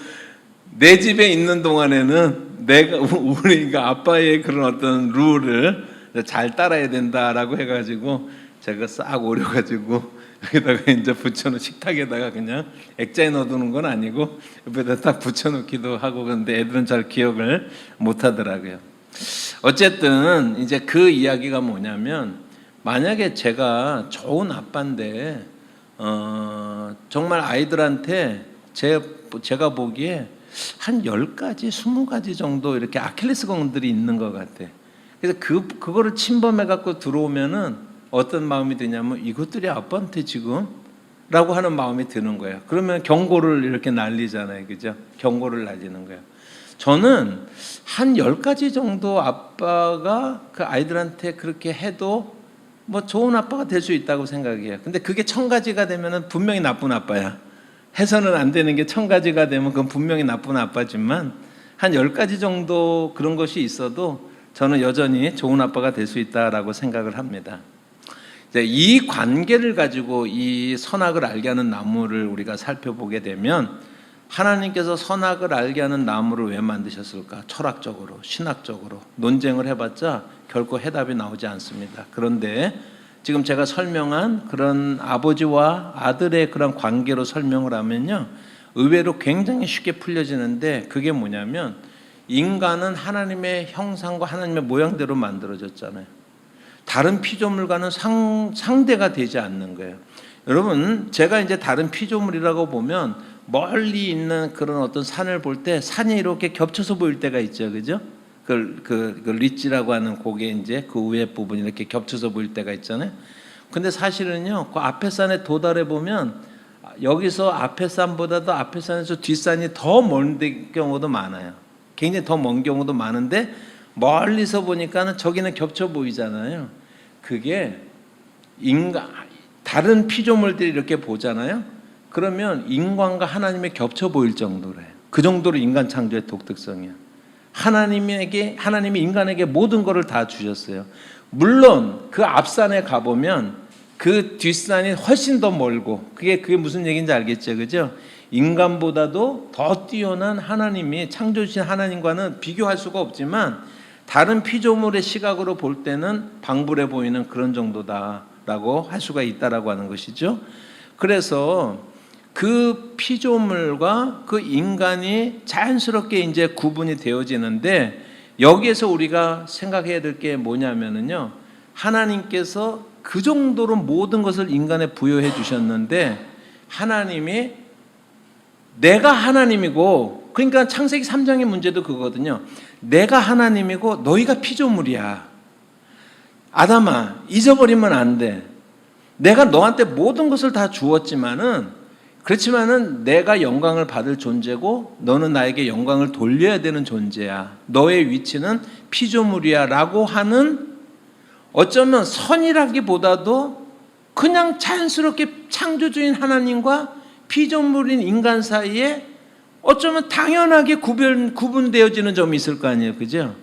내 집에 있는 동안에는 우리가 아빠의 그런 어떤 룰을 잘 따라야 된다라고 해가지고 제가 싹 오려가지고 여기다가 이제 붙여놓은, 식탁에다가 그냥 액자에 넣어두는 건 아니고 옆에다 딱 붙여놓기도 하고, 그런데 애들은 잘 기억을 못 하더라고요. 어쨌든 이제 그 이야기가 뭐냐면, 만약에 제가 좋은 아빠인데 정말 아이들한테 제가 보기에 한 10가지, 20가지 정도 이렇게 아킬레스건들이 있는 것 같아. 그래서 그거를 침범해 갖고 들어오면은 어떤 마음이 드냐면, 이것들이 아빠한테 지금? 라고 하는 마음이 드는 거예요. 그러면 경고를 이렇게 날리잖아요. 그죠? 경고를 날리는 거예요. 저는 한 10가지 정도 아빠가 그 아이들한테 그렇게 해도 뭐 좋은 아빠가 될 수 있다고 생각해요. 근데 그게 1000가지가 되면은 분명히 나쁜 아빠야. 해서는 안 되는 게 1000가지가 되면 그건 분명히 나쁜 아빠지만, 한 10가지 정도 그런 것이 있어도 저는 여전히 좋은 아빠가 될 수 있다라고 생각을 합니다. 이 관계를 가지고 이 선악을 알게 하는 나무를 우리가 살펴보게 되면, 하나님께서 선악을 알게 하는 나무를 왜 만드셨을까? 철학적으로, 신학적으로 논쟁을 해봤자 결코 해답이 나오지 않습니다. 그런데 지금 제가 설명한 그런 아버지와 아들의 그런 관계로 설명을 하면요, 의외로 굉장히 쉽게 풀려지는데, 그게 뭐냐면, 인간은 하나님의 형상과 하나님의 모양대로 만들어졌잖아요. 다른 피조물과는 상대가 되지 않는 거예요. 여러분, 제가 이제 다른 피조물이라고 보면 멀리 있는 그런 어떤 산을 볼 때 산이 이렇게 겹쳐서 보일 때가 있죠, 그죠? 그 리치라고 하는 고개 이제 그 위에 부분이 이렇게 겹쳐서 보일 때가 있잖아요. 근데 사실은요, 그 앞에 산에 도달해 보면 여기서 앞에 산보다도 앞에 산에서 뒷산이 더 먼 경우도 많아요. 굉장히 더 먼 경우도 많은데, 멀리서 보니까는 저기는 겹쳐 보이잖아요. 그게 다른 피조물들이 이렇게 보잖아요. 그러면 인간과 하나님의 겹쳐 보일 정도래요. 그 정도로 인간 창조의 독특성이야. 하나님이 인간에게 모든 것을 다 주셨어요. 물론 그 앞산에 가보면 그 뒷산이 훨씬 더 멀고, 그게 무슨 얘기인지 알겠죠, 그죠? 인간보다도 더 뛰어난 하나님이 창조주신 하나님과는 비교할 수가 없지만, 다른 피조물의 시각으로 볼 때는 방불해 보이는 그런 정도다라고 할 수가 있다라고 하는 것이죠. 그래서 그 피조물과 그 인간이 자연스럽게 이제 구분이 되어지는데, 여기에서 우리가 생각해야 될 게 뭐냐면은요, 하나님께서 그 정도로 모든 것을 인간에 부여해 주셨는데, 하나님이 내가 하나님이고, 그러니까 창세기 3장의 문제도 그거거든요. 내가 하나님이고 너희가 피조물이야. 아담아, 잊어버리면 안 돼. 내가 너한테 모든 것을 다 주었지만은, 그렇지만은 내가 영광을 받을 존재고 너는 나에게 영광을 돌려야 되는 존재야. 너의 위치는 피조물이야 라고 하는, 어쩌면 선이라기보다도 그냥 자연스럽게 창조주인 하나님과 피조물인 인간 사이에 어쩌면 당연하게 구분되어지는 점이 있을 거 아니에요, 그죠?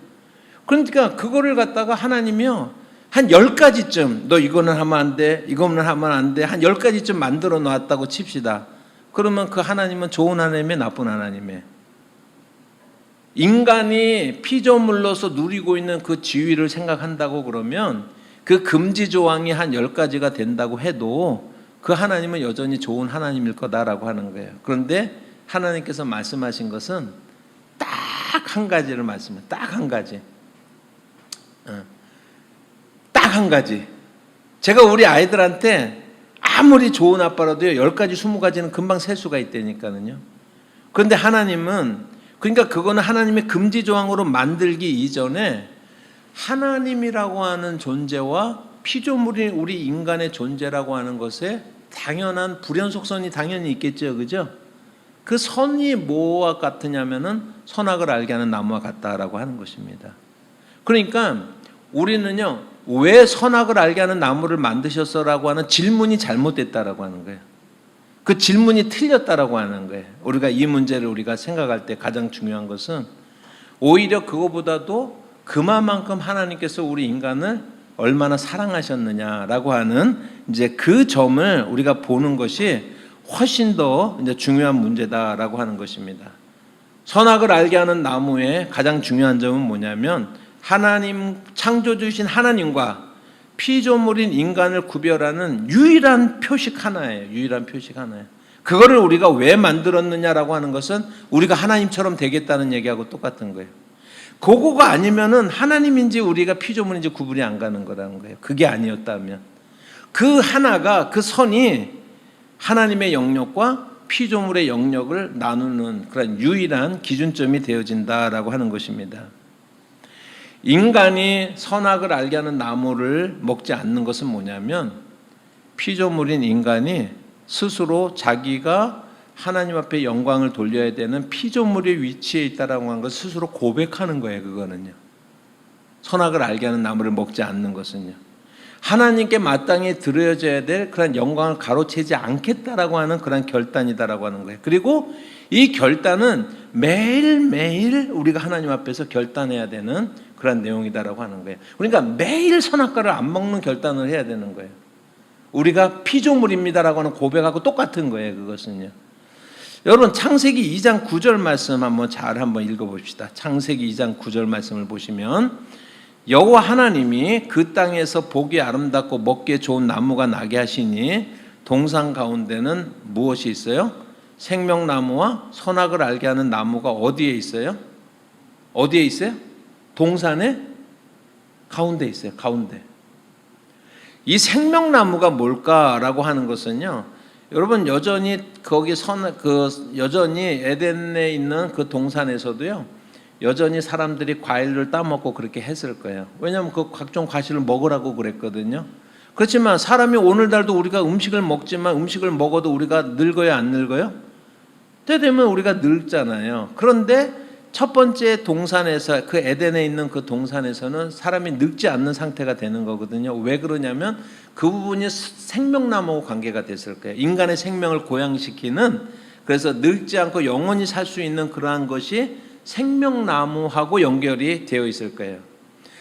그러니까 그거를 갖다가 하나님이요, 한 10가지쯤 너 이거는 하면 안 돼, 이거는 하면 안 돼, 한 10가지쯤 만들어 놨다고 칩시다. 그러면 그 하나님은 좋은 하나님이에요, 나쁜 하나님이에요? 인간이 피조물로서 누리고 있는 그 지위를 생각한다고 그러면, 그 금지 조항이 한 10가지가 된다고 해도 그 하나님은 여전히 좋은 하나님일 거다라고 하는 거예요. 그런데 하나님께서 말씀하신 것은 딱 한 가지를 말씀해요. 딱 한 가지. 딱 한 가지. 제가 우리 아이들한테 아무리 좋은 아빠라도요, 10가지, 20가지는 금방 셀 수가 있다니까요. 그런데 하나님은, 그러니까 그거는 하나님의 금지 조항으로 만들기 이전에 하나님이라고 하는 존재와 피조물인 우리 인간의 존재라고 하는 것에 당연한 불연속선이 당연히 있겠죠. 그죠? 그 선이 뭐와 같으냐면은 선악을 알게 하는 나무와 같다라고 하는 것입니다. 그러니까 우리는요, 왜 선악을 알게 하는 나무를 만드셨어라고 하는 질문이 잘못됐다라고 하는 거예요. 그 질문이 틀렸다라고 하는 거예요. 우리가 이 문제를 우리가 생각할 때 가장 중요한 것은 오히려 그거보다도 그만큼 하나님께서 우리 인간을 얼마나 사랑하셨느냐라고 하는 이제 그 점을 우리가 보는 것이 훨씬 더 이제 중요한 문제다라고 하는 것입니다. 선악을 알게 하는 나무의 가장 중요한 점은 뭐냐면 하나님 창조주신 하나님과 피조물인 인간을 구별하는 유일한 표식 하나예요. 유일한 표식 하나예요. 그거를 우리가 왜 만들었느냐라고 하는 것은 우리가 하나님처럼 되겠다는 얘기하고 똑같은 거예요. 그거가 아니면은 하나님인지 우리가 피조물인지 구분이 안 가는 거라는 거예요. 그게 아니었다면 그 하나가, 그 선이 하나님의 영역과 피조물의 영역을 나누는 그런 유일한 기준점이 되어진다라고 하는 것입니다. 인간이 선악을 알게 하는 나무를 먹지 않는 것은 뭐냐면 피조물인 인간이 스스로 자기가 하나님 앞에 영광을 돌려야 되는 피조물의 위치에 있다라고 하는 것을 스스로 고백하는 거예요. 그거는요. 선악을 알게 하는 나무를 먹지 않는 것은요. 하나님께 마땅히 드려져야 될 그런 영광을 가로채지 않겠다라고 하는 그런 결단이다라고 하는 거예요. 그리고 이 결단은 매일매일 우리가 하나님 앞에서 결단해야 되는 그런 내용이다라고 하는 거예요. 그러니까 매일 선악과를 안 먹는 결단을 해야 되는 거예요. 우리가 피조물입니다라고 하는 고백하고 똑같은 거예요. 그것은요. 여러분 창세기 2장 9절 말씀 한번 읽어봅시다. 창세기 2장 9절 말씀을 보시면 여호와 하나님이 그 땅에서 보기 아름답고 먹기에 좋은 나무가 나게 하시니 동산 가운데는 무엇이 있어요? 생명나무와 선악을 알게 하는 나무가 어디에 있어요? 어디에 있어요? 동산의 가운데 있어요. 가운데. 이 생명나무가 뭘까라고 하는 것은요. 여러분 여전히 여전히 에덴에 있는 그 동산에서도요. 여전히 사람들이 과일을 따먹고 그렇게 했을 거예요. 왜냐하면 그 각종 과실을 먹으라고 그랬거든요. 그렇지만 사람이 오늘날도 우리가 음식을 먹지만 음식을 먹어도 우리가 늙어요, 안 늙어요? 때 되면 우리가 늙잖아요. 그런데 첫 번째 동산에서, 그 에덴에 있는 그 동산에서는 사람이 늙지 않는 상태가 되는 거거든요. 왜 그러냐면 그 부분이 생명나무와 관계가 됐을 거예요. 인간의 생명을 고양시키는, 그래서 늙지 않고 영원히 살 수 있는 그러한 것이 생명나무하고 연결이 되어 있을 거예요.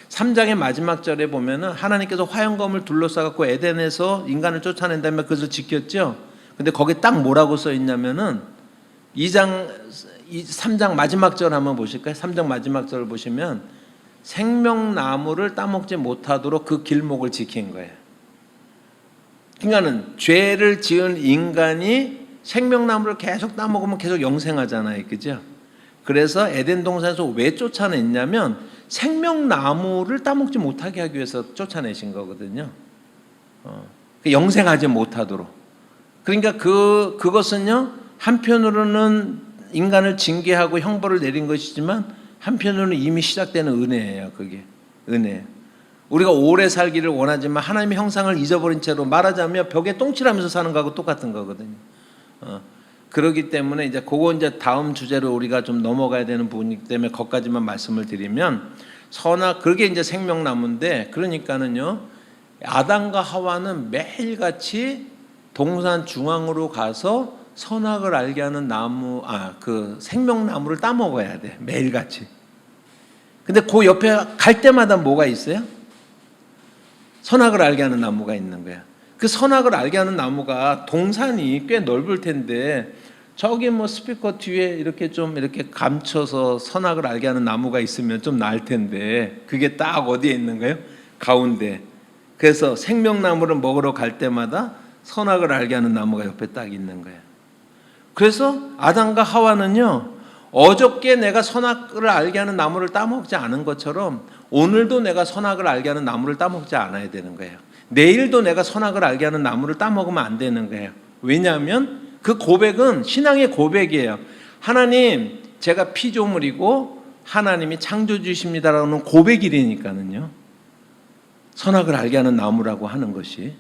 3장의 마지막 절에 보면은 하나님께서 화영검을 둘러싸갖고 에덴에서 인간을 쫓아낸 다음에 그것을 지켰죠. 근데 거기에 딱 뭐라고 써 있냐면은 3장 마지막 절 한번 보실까요? 3장 마지막 절을 보시면 생명나무를 따먹지 못하도록 그 길목을 지킨 거예요. 그러니까는 죄를 지은 인간이 생명나무를 계속 따먹으면 계속 영생하잖아요. 그죠? 그래서 에덴 동산에서 왜 쫓아냈냐면 생명나무를 따먹지 못하게 하기 위해서 쫓아내신 거거든요. 영생하지 못하도록. 그러니까 그것은요, 한편으로는 인간을 징계하고 형벌을 내린 것이지만 한편으로는 이미 시작되는 은혜예요. 그게 은혜. 우리가 오래 살기를 원하지만 하나님의 형상을 잊어버린 채로, 말하자면 벽에 똥칠하면서 사는 거하고 똑같은 거거든요. 그렇기 때문에 이제 그거 이제 다음 주제로 우리가 좀 넘어가야 되는 부분이기 때문에 거기까지만 말씀을 드리면, 그게 이제 생명나무인데, 그러니까는요, 아담과 하와는 매일같이 동산 중앙으로 가서 선악을 알게 하는 그 생명나무를 따먹어야 돼. 매일같이. 근데 그 옆에 갈 때마다 뭐가 있어요? 선악을 알게 하는 나무가 있는 거야. 그 선악을 알게 하는 나무가 동산이 꽤 넓을 텐데 저기 뭐 스피커 뒤에 이렇게 좀 이렇게 감춰서 선악을 알게 하는 나무가 있으면 좀 나을 텐데 그게 딱 어디에 있는 거예요? 가운데. 그래서 생명나무를 먹으러 갈 때마다 선악을 알게 하는 나무가 옆에 딱 있는 거예요. 그래서 아담과 하와는요, 어저께 내가 선악을 알게 하는 나무를 따먹지 않은 것처럼 오늘도 내가 선악을 알게 하는 나무를 따먹지 않아야 되는 거예요. 내일도 내가 선악을 알게 하는 나무를 따먹으면 안 되는 거예요. 왜냐하면 그 고백은 신앙의 고백이에요. 하나님, 제가 피조물이고 하나님이 창조주십니다라는 고백이라니까는요. 선악을 알게 하는 나무라고 하는 것이.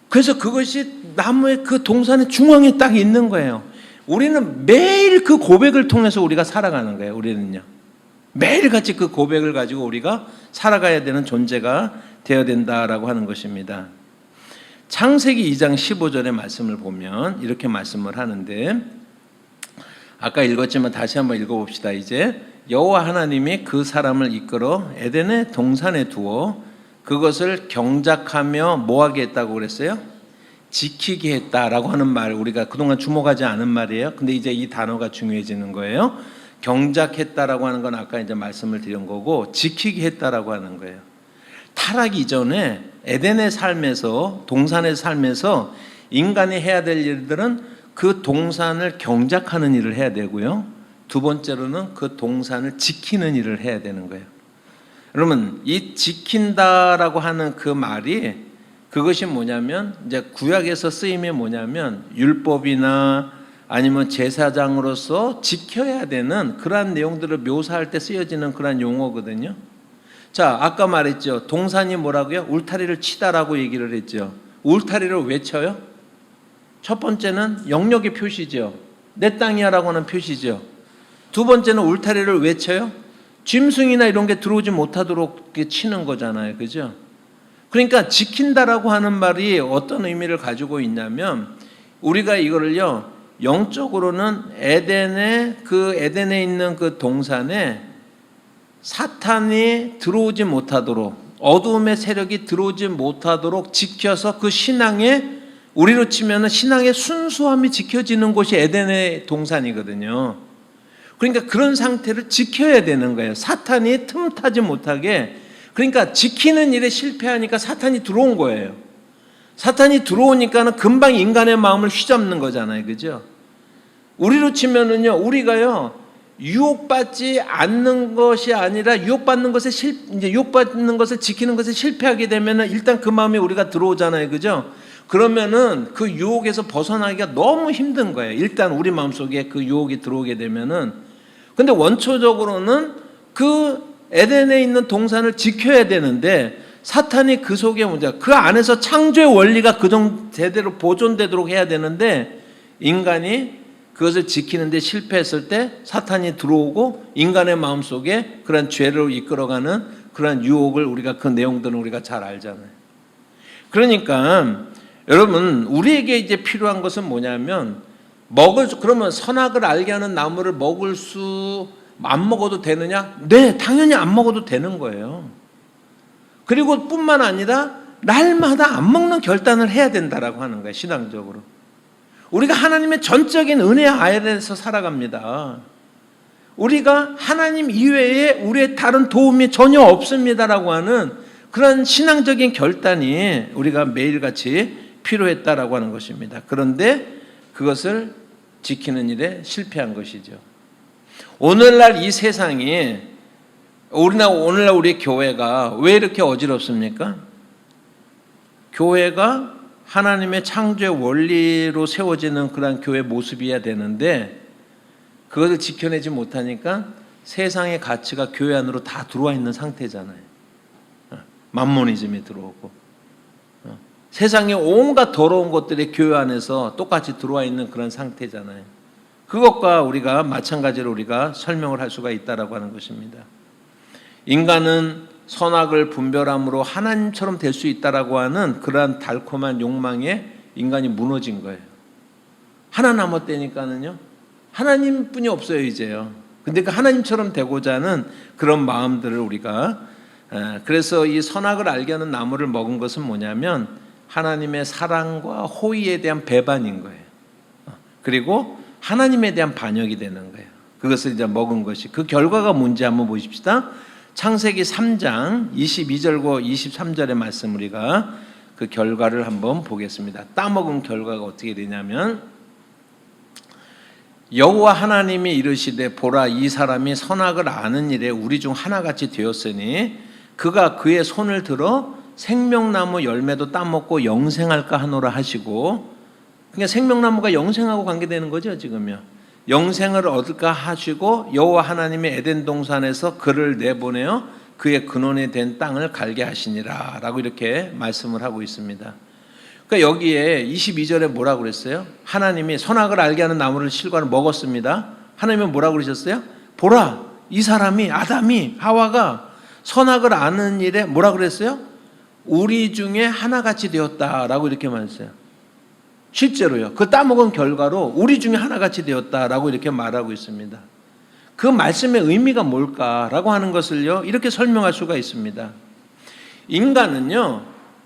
그래서 그것이 나무의 그 동산의 중앙에 딱 있는 거예요. 우리는 매일 그 고백을 통해서 우리가 살아가는 거예요. 우리는요. 매일같이 그 고백을 가지고 우리가 살아가야 되는 존재가 되어야 된다라고 하는 것입니다. 창세기 2장 15절의 말씀을 보면 이렇게 말씀을 하는데, 아까 읽었지만 다시 한번 읽어봅시다. 이제 여호와 하나님이 그 사람을 이끌어 에덴의 동산에 두어 그것을 경작하며 뭐하게 했다고 그랬어요? 지키게 했다라고 하는 말, 우리가 그동안 주목하지 않은 말이에요. 근데 이제 이 단어가 중요해지는 거예요. 경작했다라고 하는 건 아까 이제 말씀을 드린 거고, 지키게 했다라고 하는 거예요. 타락 이전에 에덴의 삶에서, 동산의 삶에서 인간이 해야 될 일들은 그 동산을 경작하는 일을 해야 되고요. 두 번째로는 그 동산을 지키는 일을 해야 되는 거예요. 여러분, 이 지킨다라고 하는 그 말이, 그것이 뭐냐면, 이제 구약에서 쓰임이 뭐냐면 율법이나 아니면 제사장으로서 지켜야 되는 그러한 내용들을 묘사할 때 쓰여지는 그러한 용어거든요. 자, 아까 말했죠. 동산이 뭐라고요? 울타리를 치다라고 얘기를 했죠. 울타리를 왜 쳐요? 첫 번째는 영역의 표시죠. 내 땅이야라고 하는 표시죠. 두 번째는 울타리를 왜 쳐요? 짐승이나 이런 게 들어오지 못하도록 치는 거잖아요. 그죠? 그러니까 지킨다라고 하는 말이 어떤 의미를 가지고 있냐면, 우리가 이거를요, 영적으로는 에덴에 있는 그 동산에 사탄이 들어오지 못하도록, 어두움의 세력이 들어오지 못하도록 지켜서 그 신앙의, 우리로 치면은 신앙의 순수함이 지켜지는 곳이 에덴의 동산이거든요. 그러니까 그런 상태를 지켜야 되는 거예요. 사탄이 틈타지 못하게. 그러니까 지키는 일에 실패하니까 사탄이 들어온 거예요. 사탄이 들어오니까는 금방 인간의 마음을 휘잡는 거잖아요. 그죠? 우리로 치면은요, 우리가요, 유혹받지 않는 것이 아니라 유혹받는 것에 이제 유혹받는 것을 지키는 것에 실패하게 되면은 일단 그 마음에 우리가 들어오잖아요. 그죠? 그러면은 그 유혹에서 벗어나기가 너무 힘든 거예요. 일단 우리 마음속에 그 유혹이 들어오게 되면은. 근데 원초적으로는 그 에덴에 있는 동산을 지켜야 되는데, 사탄이 그 속에 그 안에서 창조의 원리가 그 정도 제대로 보존되도록 해야 되는데, 인간이 그것을 지키는데 실패했을 때 사탄이 들어오고 인간의 마음속에 그런 죄를 이끌어가는 그런 유혹을, 우리가 그 내용들은 우리가 잘 알잖아요. 그러니까 여러분, 우리에게 이제 필요한 것은 뭐냐면, 그러면 선악을 알게 하는 나무를 안 먹어도 되느냐? 네, 당연히 안 먹어도 되는 거예요. 그리고 뿐만 아니라 날마다 안 먹는 결단을 해야 된다라고 하는 거예요. 신앙적으로. 우리가 하나님의 전적인 은혜 아래에서 살아갑니다. 우리가 하나님 이외에 우리의 다른 도움이 전혀 없습니다라고 하는 그런 신앙적인 결단이 우리가 매일같이 필요했다라고 하는 것입니다. 그런데 그것을 지키는 일에 실패한 것이죠. 오늘날 이 세상이, 오늘날 우리 교회가 왜 이렇게 어지럽습니까? 교회가 하나님의 창조의 원리로 세워지는 그런 교회 모습이어야 되는데, 그것을 지켜내지 못하니까 세상의 가치가 교회 안으로 다 들어와 있는 상태잖아요. 맘모니즘이 들어오고, 세상의 온갖 더러운 것들이 교회 안에서 똑같이 들어와 있는 그런 상태잖아요. 그것과 우리가 마찬가지로 우리가 설명을 할 수가 있다라고 하는 것입니다. 인간은 선악을 분별함으로 하나님처럼 될 수 있다라고 하는 그러한 달콤한 욕망에 인간이 무너진 거예요. 하나 남았다니까는요, 하나님뿐이 없어요 이제요. 근데 그 하나님처럼 되고자 하는 그런 마음들을 우리가, 그래서 이 선악을 알게 하는 나무를 먹은 것은 뭐냐면 하나님의 사랑과 호의에 대한 배반인 거예요. 그리고 하나님에 대한 반역이 되는 거예요. 그것을 이제 먹은 것이, 그 결과가 뭔지 한번 보십시다. 창세기 3장 22절과 23절의 말씀 우리가 그 결과를 한번 보겠습니다. 따먹은 결과가 어떻게 되냐면 여호와 하나님이 이르시되 보라 이 사람이 선악을 아는 일에 우리 중 하나같이 되었으니 그가 그의 손을 들어 생명나무 열매도 따먹고 영생할까 하노라 하시고, 그러니까 생명나무가 영생하고 관계되는 거죠 지금요. 영생을 얻을까 하시고 여호와 하나님이 에덴 동산에서 그를 내보내어 그의 근원이 된 땅을 갈게 하시니라 라고 이렇게 말씀을 하고 있습니다. 그러니까 여기에 22절에 뭐라고 그랬어요? 하나님이 선악을 알게 하는 나무를 실과를 먹었습니다. 하나님은 뭐라고 그러셨어요? 보라 이 사람이 아담이 하와가 선악을 아는 일에 뭐라고 그랬어요? 우리 중에 하나같이 되었다라고 이렇게 말했어요. 실제로요. 그 따먹은 결과로 우리 중에 하나같이 되었다라고 이렇게 말하고 있습니다. 그 말씀의 의미가 뭘까라고 하는 것을요 이렇게 설명할 수가 있습니다. 인간은요,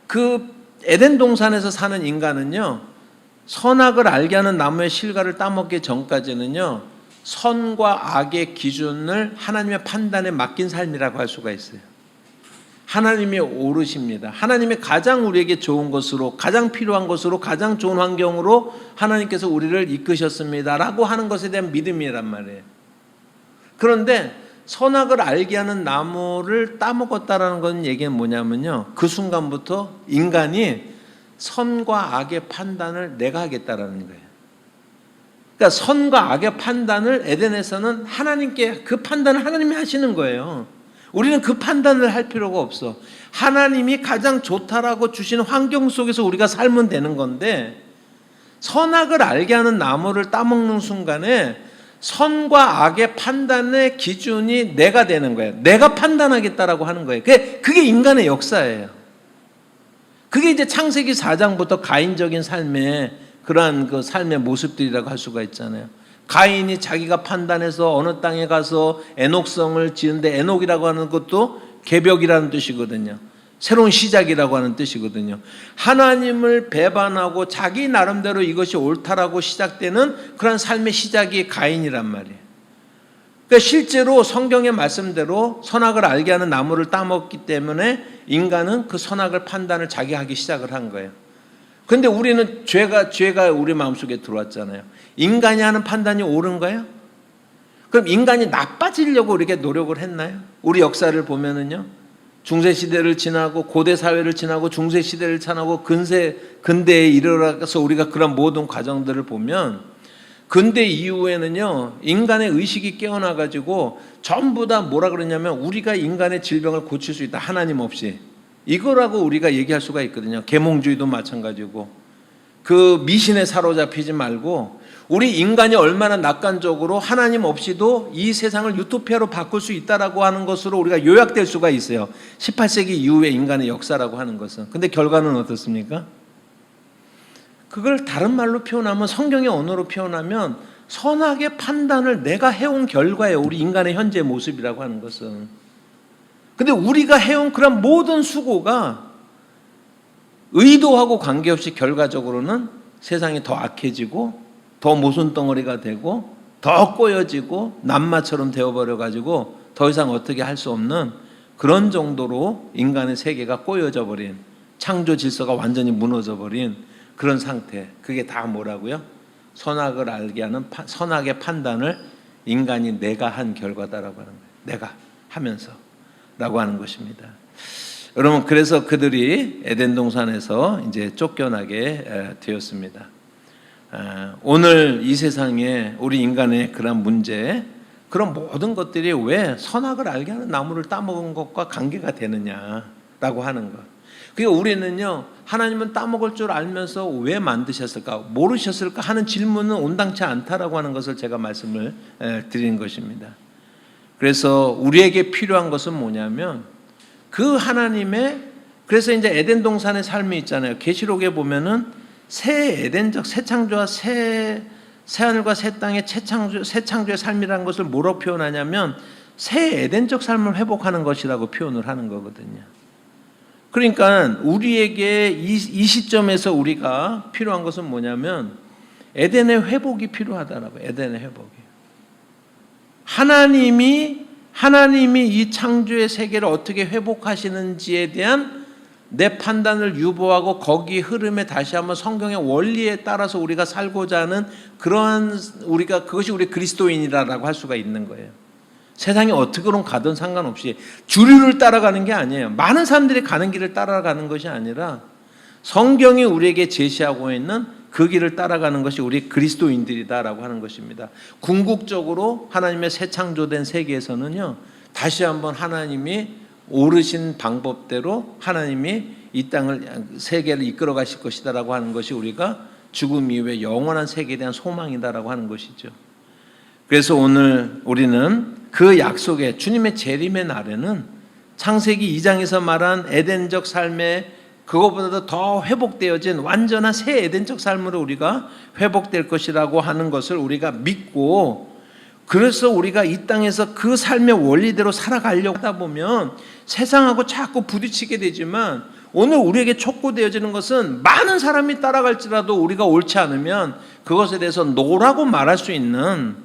그 에덴 동산에서 사는 인간은요, 선악을 알게 하는 나무의 실과를 따먹기 전까지는요, 선과 악의 기준을 하나님의 판단에 맡긴 삶이라고 할 수가 있어요. 하나님이 오르십니다. 하나님이 가장 우리에게 좋은 것으로, 가장 필요한 것으로, 가장 좋은 환경으로 하나님께서 우리를 이끄셨습니다라고 하는 것에 대한 믿음이란 말이에요. 그런데 선악을 알게 하는 나무를 따먹었다라는 건 얘기는 뭐냐면요, 그 순간부터 인간이 선과 악의 판단을 내가 하겠다라는 거예요. 그러니까 선과 악의 판단을 에덴에서는 하나님께, 그 판단을 하나님이 하시는 거예요. 우리는 그 판단을 할 필요가 없어. 하나님이 가장 좋다라고 주신 환경 속에서 우리가 살면 되는 건데, 선악을 알게 하는 나무를 따먹는 순간에 선과 악의 판단의 기준이 내가 되는 거예요. 내가 판단하겠다라고 하는 거예요. 그게 인간의 역사예요. 그게 이제 창세기 4장부터 가인적인 삶의 그러한 그 삶의 모습들이라고 할 수가 있잖아요. 가인이 자기가 판단해서 어느 땅에 가서 에녹성을 지은데, 에녹이라고 하는 것도 개벽이라는 뜻이거든요. 새로운 시작이라고 하는 뜻이거든요. 하나님을 배반하고 자기 나름대로 이것이 옳다라고 시작되는 그런 삶의 시작이 가인이란 말이에요. 그러니까 실제로 성경의 말씀대로 선악을 알게 하는 나무를 따먹기 때문에 인간은 그 선악을 판단을 자기 하기 시작을 한 거예요. 그런데 우리는 죄가 우리 마음속에 들어왔잖아요. 인간이 하는 판단이 옳은가요? 그럼 인간이 나빠지려고 이렇게 노력을 했나요? 우리 역사를 보면은요, 중세시대를 지나고 고대사회를 지나고 중세시대를 지나고 근대에 이르러서 우리가 그런 모든 과정들을 보면 근대 이후에는요, 인간의 의식이 깨어나가지고 전부 다 뭐라 그러냐면 우리가 인간의 질병을 고칠 수 있다, 하나님 없이. 이거라고 우리가 얘기할 수가 있거든요. 계몽주의도 마찬가지고. 그 미신에 사로잡히지 말고 우리 인간이 얼마나 낙관적으로 하나님 없이도 이 세상을 유토피아로 바꿀 수 있다라고 하는 것으로 우리가 요약될 수가 있어요. 18세기 이후의 인간의 역사라고 하는 것은. 근데 결과는 어떻습니까? 그걸 다른 말로 표현하면, 성경의 언어로 표현하면 선악의 판단을 내가 해온 결과예요. 우리 인간의 현재 모습이라고 하는 것은. 근데 우리가 해온 그런 모든 수고가 의도하고 관계없이 결과적으로는 세상이 더 악해지고 더 모순덩어리가 되고 더 꼬여지고 남마처럼 되어버려가지고 더 이상 어떻게 할 수 없는 그런 정도로 인간의 세계가 꼬여져 버린, 창조 질서가 완전히 무너져 버린 그런 상태. 그게 다 뭐라고요? 선악을 알게 하는 선악의 판단을 인간이 내가 한 결과다라고 하는 거예요. 내가 하면서 라고 하는 것입니다. 여러분, 그래서 그들이 에덴 동산에서 이제 쫓겨나게 되었습니다. 오늘 이 세상에 우리 인간의 그런 문제, 그런 모든 것들이 왜 선악을 알게 하는 나무를 따먹은 것과 관계가 되느냐라고 하는 것. 그러니까 우리는요, 하나님은 따먹을 줄 알면서 왜 만드셨을까, 모르셨을까 하는 질문은 온당치 않다라고 하는 것을 제가 말씀을 드린 것입니다. 그래서 우리에게 필요한 것은 뭐냐면 그 하나님의, 그래서 이제 에덴 동산의 삶이 있잖아요. 계시록에 보면은 새 에덴적 새 창조와 새 하늘과 새 땅의 새 창조의 삶이라는 것을 뭐로 표현하냐면 새 에덴적 삶을 회복하는 것이라고 표현을 하는 거거든요. 그러니까 우리에게 이 시점에서 우리가 필요한 것은 뭐냐면 에덴의 회복이 필요하다라고. 에덴의 회복이. 하나님이 이 창조의 세계를 어떻게 회복하시는지에 대한 내 판단을 유보하고 거기 흐름에 다시 한번 성경의 원리에 따라서 우리가 살고자 하는 그러한 그것이 우리 그리스도인이라고 할 수가 있는 거예요. 세상이 어떻게든 가든 상관없이 주류를 따라가는 게 아니에요. 많은 사람들이 가는 길을 따라가는 것이 아니라 성경이 우리에게 제시하고 있는 그 길을 따라가는 것이 우리 그리스도인들이다라고 하는 것입니다. 궁극적으로 하나님의 새 창조된 세계에서는요, 다시 한번 하나님이 오르신 방법대로 하나님이 이 땅을 세계를 이끌어 가실 것이다라고 하는 것이 우리가 죽음 이후에 영원한 세계에 대한 소망이다라고 하는 것이죠. 그래서 오늘 우리는 그 약속에 주님의 재림의 날에는 창세기 2장에서 말한 에덴적 삶의 그것보다도 더 회복되어진 완전한 새 에덴적 삶으로 우리가 회복될 것이라고 하는 것을 우리가 믿고, 그래서 우리가 이 땅에서 그 삶의 원리대로 살아가려고 하다 보면 세상하고 자꾸 부딪히게 되지만, 오늘 우리에게 촉구되어지는 것은 많은 사람이 따라갈지라도 우리가 옳지 않으면 그것에 대해서 노라고 말할 수 있는,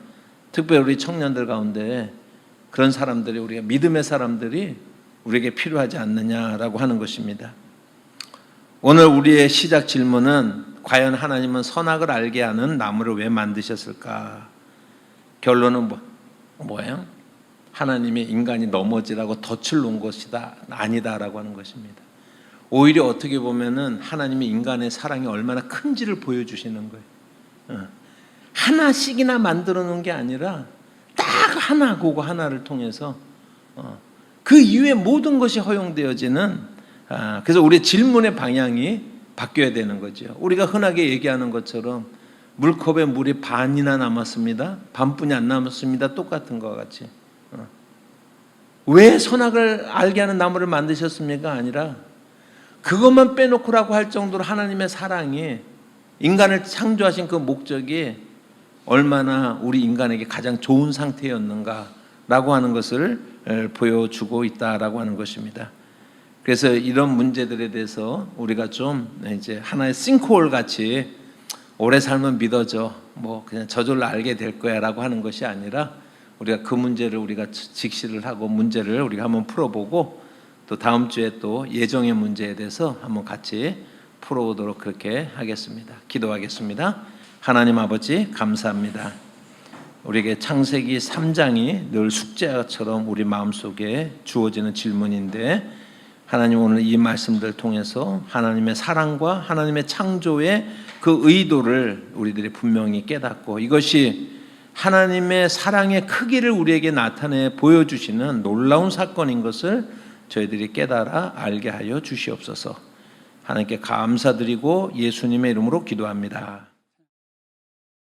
특별히 우리 청년들 가운데 그런 사람들이, 우리가 믿음의 사람들이 우리에게 필요하지 않느냐라고 하는 것입니다. 오늘 우리의 시작 질문은 과연 하나님은 선악을 알게 하는 나무를 왜 만드셨을까? 결론은 뭐예요? 하나님이 인간이 넘어지라고 덫을 놓은 것이다, 아니다라고 하는 것입니다. 오히려 어떻게 보면은 하나님이 인간의 사랑이 얼마나 큰지를 보여주시는 거예요. 하나씩이나 만들어 놓은 게 아니라 딱 하나, 그거 하나를 통해서 그 이후에 모든 것이 허용되어지는, 그래서 우리의 질문의 방향이 바뀌어야 되는 거죠. 우리가 흔하게 얘기하는 것처럼 물컵에 물이 반이나 남았습니다, 반뿐이 안 남았습니다, 똑같은 것과 같이 왜 선악을 알게 하는 나무를 만드셨습니까? 아니라 그것만 빼놓고라고 할 정도로 하나님의 사랑이, 인간을 창조하신 그 목적이 얼마나 우리 인간에게 가장 좋은 상태였는가라고 하는 것을 보여주고 있다라고 하는 것입니다. 그래서 이런 문제들에 대해서 우리가 좀 이제 하나의 싱크홀 같이 오래 살면 믿어져, 뭐 그냥 저절로 알게 될 거야라고 하는 것이 아니라, 우리가 그 문제를 우리가 직시를 하고 문제를 우리가 한번 풀어보고, 또 다음 주에 또 예정의 문제에 대해서 한번 같이 풀어보도록 그렇게 하겠습니다. 기도하겠습니다. 하나님 아버지, 감사합니다. 우리에게 창세기 3장이 늘 숙제처럼 우리 마음속에 주어지는 질문인데, 하나님 오늘 이 말씀들을 통해서 하나님의 사랑과 하나님의 창조의 그 의도를 우리들이 분명히 깨닫고, 이것이 하나님의 사랑의 크기를 우리에게 나타내 보여주시는 놀라운 사건인 것을 저희들이 깨달아 알게 하여 주시옵소서. 하나님께 감사드리고 예수님의 이름으로 기도합니다.